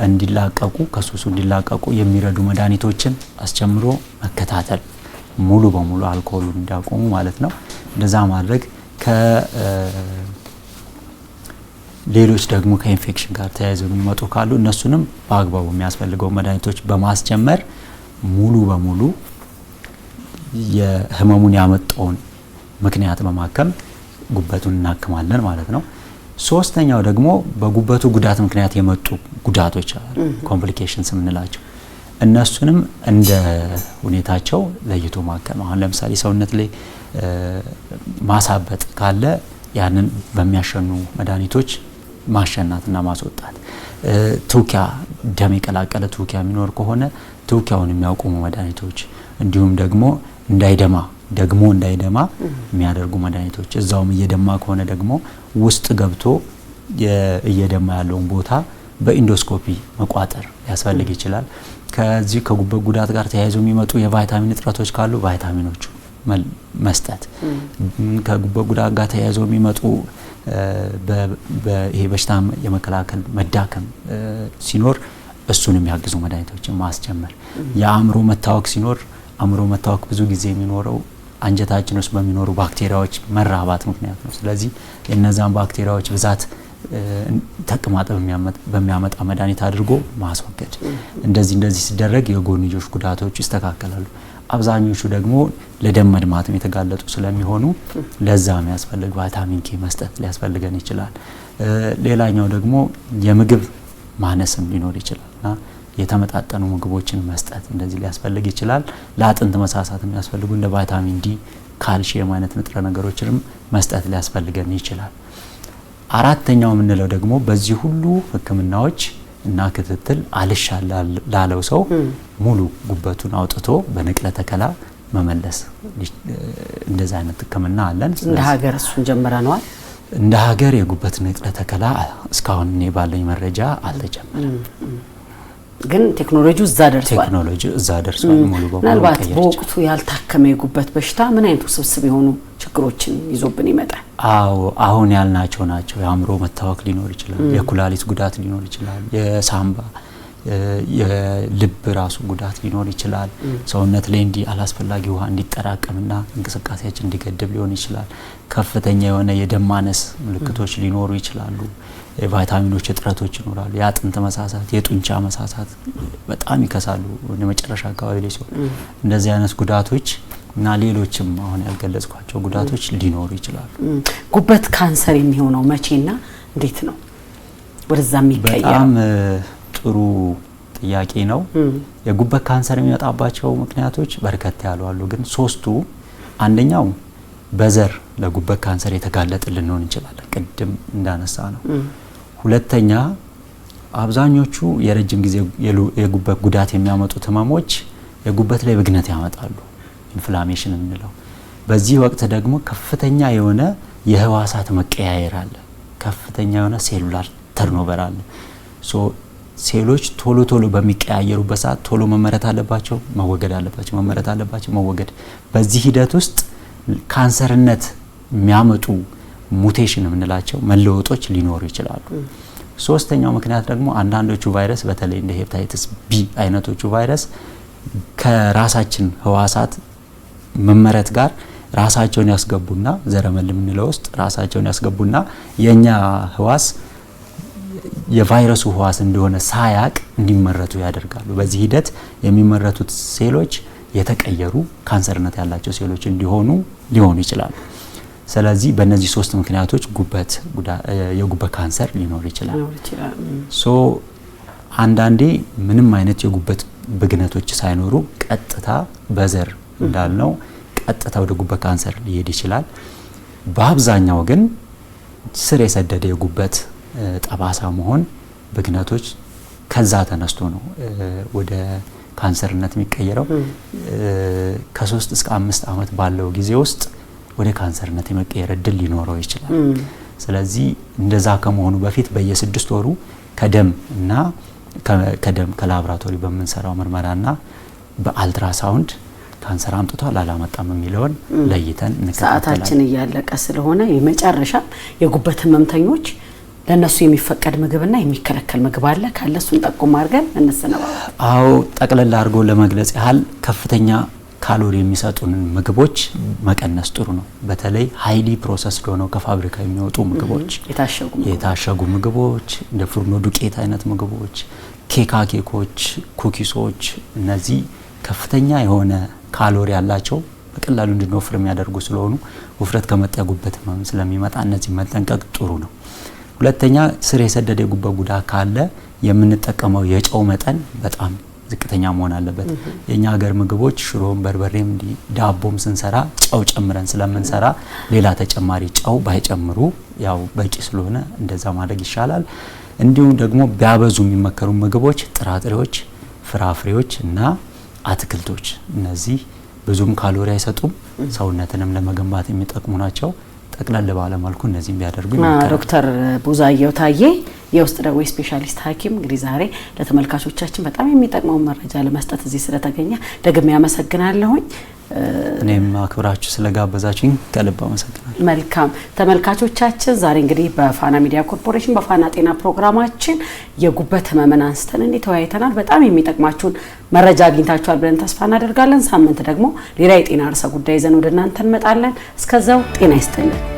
እንዲላቀቁ ከሱሱ እንዲላቀቁ የሚረዱ መድኃኒቶችን አስጀምሮ መከታተል፣ ሙሉ በሙሉ አልኮሉን እንዲያቆሙ ማለት ነው። እንደዛ ማድረግ ሌሎች ደግሞ ከኢንፌክሽን ጋር ተያይዘው የሚመጡ ካሉ እነሱንም በአግባቡ የሚያስፈልገው መድኃኒቶች በማስጀመር ሙሉ በሙሉ የህመሙን ያመጣውን ምክንያት በማከም ጉበቱን እናክማለን ማለት ነው። ሶስተኛው ደግሞ በጉበቱ ጉዳት ምክንያት የመጡ ጉዳቶች አሉ፣ ኮምፕሊኬሽንስ የምንላቸው እነሱንም እንደ ሁኔታቸው ለይቶ ማከም። አሁን ለምሳሌ ሰውነት ላይ ማሳበጥ ካለ ያንን በሚያሸኑ መድኃኒቶች ማሸናትና ማስወጣት፣ ትውኪያ ደም የቀላቀለ ትውኪያ የሚኖር ከሆነ ትውኪያውን የሚያቆሙ መድኃኒቶች፣ እንዲሁም ደግሞ እንዳይደማ የሚያደርጉ መድኃኒቶች፣ እዛውም እየደማ ከሆነ ደግሞ ውስጥ ገብቶ እየደማ ያለውን ቦታ በኢንዶስኮፒ መቋጠር ሊያስፈልግ ይችላል። ከዚህ ከጉበት ጉዳት ጋር ተያይዞ የሚመጡ የቫይታሚን እጥረቶች ካሉ ቫይታሚኖቹ መስጠት፣ ከጉበት ጉዳት ጋር ተያይዞ የሚመጡ ይሄ በሽታ የመከላከል መዳከም ሲኖር እሱን የሚያግዙ መድኃኒቶችን ማስጀመር፣ የአእምሮ መታወክ ሲኖር አእምሮ መታወክ ብዙ ጊዜ የሚኖረው አንጀታችን ውስጥ በሚኖሩ ባክቴሪያዎች መራባት ምክንያት ነው። ስለዚህ የነዛን ባክቴሪያዎች ብዛት ተቅማጥ በሚያመጣ መድኃኒት አድርጎ ማስወገድ፣ እንደዚህ ሲደረግ የጎንዮሽ ጉዳቶች ይስተካከላሉ። አብዛኞቹ ደግሞ ለደም መድማትም የተጋለጡ ስለሚሆኑ ለዛ የሚያስፈልግ ቫይታሚን ኬ መስጠት ሊያስፈልገን ይችላል። ሌላኛው ደግሞ የምግብ ማነስም ሊኖር ይችላልና የተመጣጠኑ ምግቦችን መስጠት እንደዚህ ሊያስፈልግ ይችላል። ለአጥንት መሳሳት የሚያስፈልጉ እንደ ቫይታሚን ዲ፣ ካልሲየም አይነት ንጥረ ነገሮችንም መስጠት ሊያስፈልገን ይችላል። አራተኛው የምንለው ደግሞ በዚህ ሁሉ ህክምናዎች እና ክትትል አልሻል ላለው ሰው ሙሉ ጉበቱን አውጥቶ በንቅለ ተከላ መመለስ፣ እንደዛ አይነት ህክምና አለን። እንደ ሀገር እሱን ጀምረናል። እንደ ሀገር የጉበት ንቅለ ተከላ እስካሁን እኔ ባለኝ መረጃ አልተጀመረም። ግን ቴክኖሎጂው እዛ ደርሷል። ሙሉ በሙሉ ምናልባት በወቅቱ ያልታከመ የጉበት በሽታ ምን አይነት ውስብስብ የሆኑ ችግሮችን ይዞብን ይመጣል? አዎ አሁን ያልናቸው ናቸው። የአእምሮ መታወክ ሊኖር ይችላል፣ የኩላሊት ጉዳት ሊኖር ይችላል፣ የሳምባ የልብ ራሱ ጉዳት ሊኖር ይችላል። ሰውነት ላይ አላስፈላጊ ውሃ እንዲጠራቀምና እንቅስቃሴያችን እንዲገድብ ሊሆን ይችላል። ከፍተኛ የሆነ የደም ማነስ ምልክቶች ሊኖሩ ይችላሉ። የቫይታሚኖች እጥረቶች ይኖራሉ። የአጥንት መሳሳት፣ የጡንቻ መሳሳት በጣም ይከሳሉ የመጨረሻ አካባቢ ላይ ሲሆን እንደዚህ አይነት ጉዳቶች እና ሌሎችም አሁን ያልገለጽኳቸው ጉዳቶች ሊኖሩ ይችላሉ። ጉበት ካንሰር የሚሆነው መቼና እንዴት ነው ወደዛ የሚቀየረው? በጣም ጥሩ ጥያቄ ነው። የጉበት ካንሰር የሚመጣባቸው ምክንያቶች በርከት ያሉ አሉ። ግን ሶስቱ፣ አንደኛው በዘር ለጉበት ካንሰር የተጋለጠ ልንሆን እንችላለን፣ ቅድም እንዳነሳ ነው። ሁለተኛ አብዛኞቹ የረጅም ጊዜ የጉበት ጉዳት የሚያመጡት ህመሞች የጉበት ላይ ብግነት ያመጣሉ፣ ኢንፍላሜሽን እንለው። በዚህ ወቅት ደግሞ ከፍተኛ የሆነ የህዋሳት መቀያየር አለ፣ ከፍተኛ የሆነ ሴሉላር ተርኖቨር አለ። ሴሎች ቶሎ በሚቀያየሩበት ሰዓት ቶሎ መመረት አለባቸው፣ መወገድ አለባቸው፣ መመረት አለባቸው፣ መወገድ። በዚህ ሂደት ውስጥ ካንሰርነት የሚያመጡ ሙቴሽን የምንላቸው መለወጦች ሊኖሩ ይችላሉ። ሶስተኛው ምክንያት ደግሞ አንዳንዶቹ ቫይረስ በተለይ እንደ ሄፓታይተስ ቢ አይነቶቹ ቫይረስ ከራሳችን ህዋሳት መመረት ጋር ራሳቸውን ያስገቡና ዘረመል የምንለው ውስጥ ራሳቸውን ያስገቡና የኛ ህዋስ የቫይረሱ ህዋስ እንደሆነ ሳያቅ እንዲመረቱ ያደርጋሉ። በዚህ ሂደት የሚመረቱት ሴሎች የተቀየሩ ካንሰርነት ያላቸው ሴሎች ሊሆኑ ይችላሉ። ስለዚህ በእነዚህ ሶስት ምክንያቶች የጉበት ካንሰር ሊኖር ይችላል። አንዳንዴ ምንም አይነት የጉበት ብግነቶች ሳይኖሩ ቀጥታ በዘር እንዳልነው ቀጥታ ወደ ጉበት ካንሰር ሊሄድ ይችላል። በአብዛኛው ግን ስር የሰደደ የጉበት ጠባሳ መሆን ብግነቶች ከዛ ተነስቶ ነው ወደ ካንሰርነት የሚቀየረው። ከ3 እስከ 5 ዓመት ባለው ጊዜ ውስጥ ወደ ካንሰርነት የመቀየር እድል ሊኖረው ይችላል። ስለዚህ እንደዛ ከመሆኑ በፊት በየ6 ወሩ ከደምና ከላቦራቶሪ በምንሰራው ምርመራና በአልትራሳውንድ ካንሰር አምጥቷል አላመጣም የሚለውን ለይተን እንከታተላለን። ሰዓታችን እያለቀ ስለሆነ የመጨረሻ የጉበት ህመምተኞች ለነሱ የሚፈቀድ ምግብና የሚከለከል ምግብ አለ ካለ እሱን ጠቆም አድርገን እንሰነባበት። አዎ ጠቅለል አድርጎ ለመግለጽ ያህል ከፍተኛ ካሎሪ የሚሰጡን ምግቦች መቀነስ ጥሩ ነው። በተለይ ሃይሊ ፕሮሰስድ ሆነው ከፋብሪካ የሚወጡ ምግቦች፣ የታሸጉ ምግቦች፣ እንደ ፍርኖ ዱቄት አይነት ምግቦች፣ ኬኮች፣ ኩኪሶች እነዚህ ከፍተኛ የሆነ ካሎሪ ያላቸው በቀላሉ እንድንወፍር የሚያደርጉ ስለሆኑ ውፍረት ከመጣ ጉበት ህመም ስለሚመጣ እነዚህ መጠንቀቅ ጥሩ ነው። ሁለተኛ ስር የሰደደ የጉበት ጉዳት ካለ የምንጠቀመው የጨው መጠን በጣም ዝቅተኛ መሆን አለበት። የኛ ሀገር ምግቦች ሽሮም በርበሬም ዳቦም ስንሰራ ጨው ጨምረን ስለምንሰራ ሌላ ተጨማሪ ጨው ባይጨምሩ ያው በቂ ስለሆነ እንደዛ ማድረግ ይሻላል። እንዲሁም ደግሞ ቢያበዙ የሚመከሩ ምግቦች ጥራጥሬዎች፣ ፍራፍሬዎች እና አትክልቶች እነዚህ ብዙም ካሎሪ አይሰጡም፣ ሰውነትንም ለመገንባት የሚጠቅሙ ናቸው። ጠቅለል ባለ መልኩ እነዚህም ቢያደርጉ ይመከራል። ዶክተር ቡዛየው ታዬ የውስጥ ደዌ ስፔሻሊስት ሐኪም እንግዲህ ዛሬ ለተመልካቾቻችን በጣም የሚጠቅመው መረጃ ለመስጠት እዚህ ስለተገኘ ደግሜ ያመሰግናለሁኝ። እኔም አክብራችሁ ስለጋበዛችሁኝ ከልብ አመሰግናለሁ። መልካም ተመልካቾቻችን ዛሬ እንግዲህ በፋና ሚዲያ ኮርፖሬሽን በፋና ጤና ፕሮግራማችን የጉበት ህመምን አንስተን ተወያይተናል። በጣም የሚጠቅማችሁን መረጃ አግኝታችኋል ብለን ተስፋ እናደርጋለን። ሳምንት ደግሞ ሌላ የጤና ርዕሰ ጉዳይ ይዘን ወደ እናንተ እንመጣለን። እስከዛው ጤና ይስጥልን።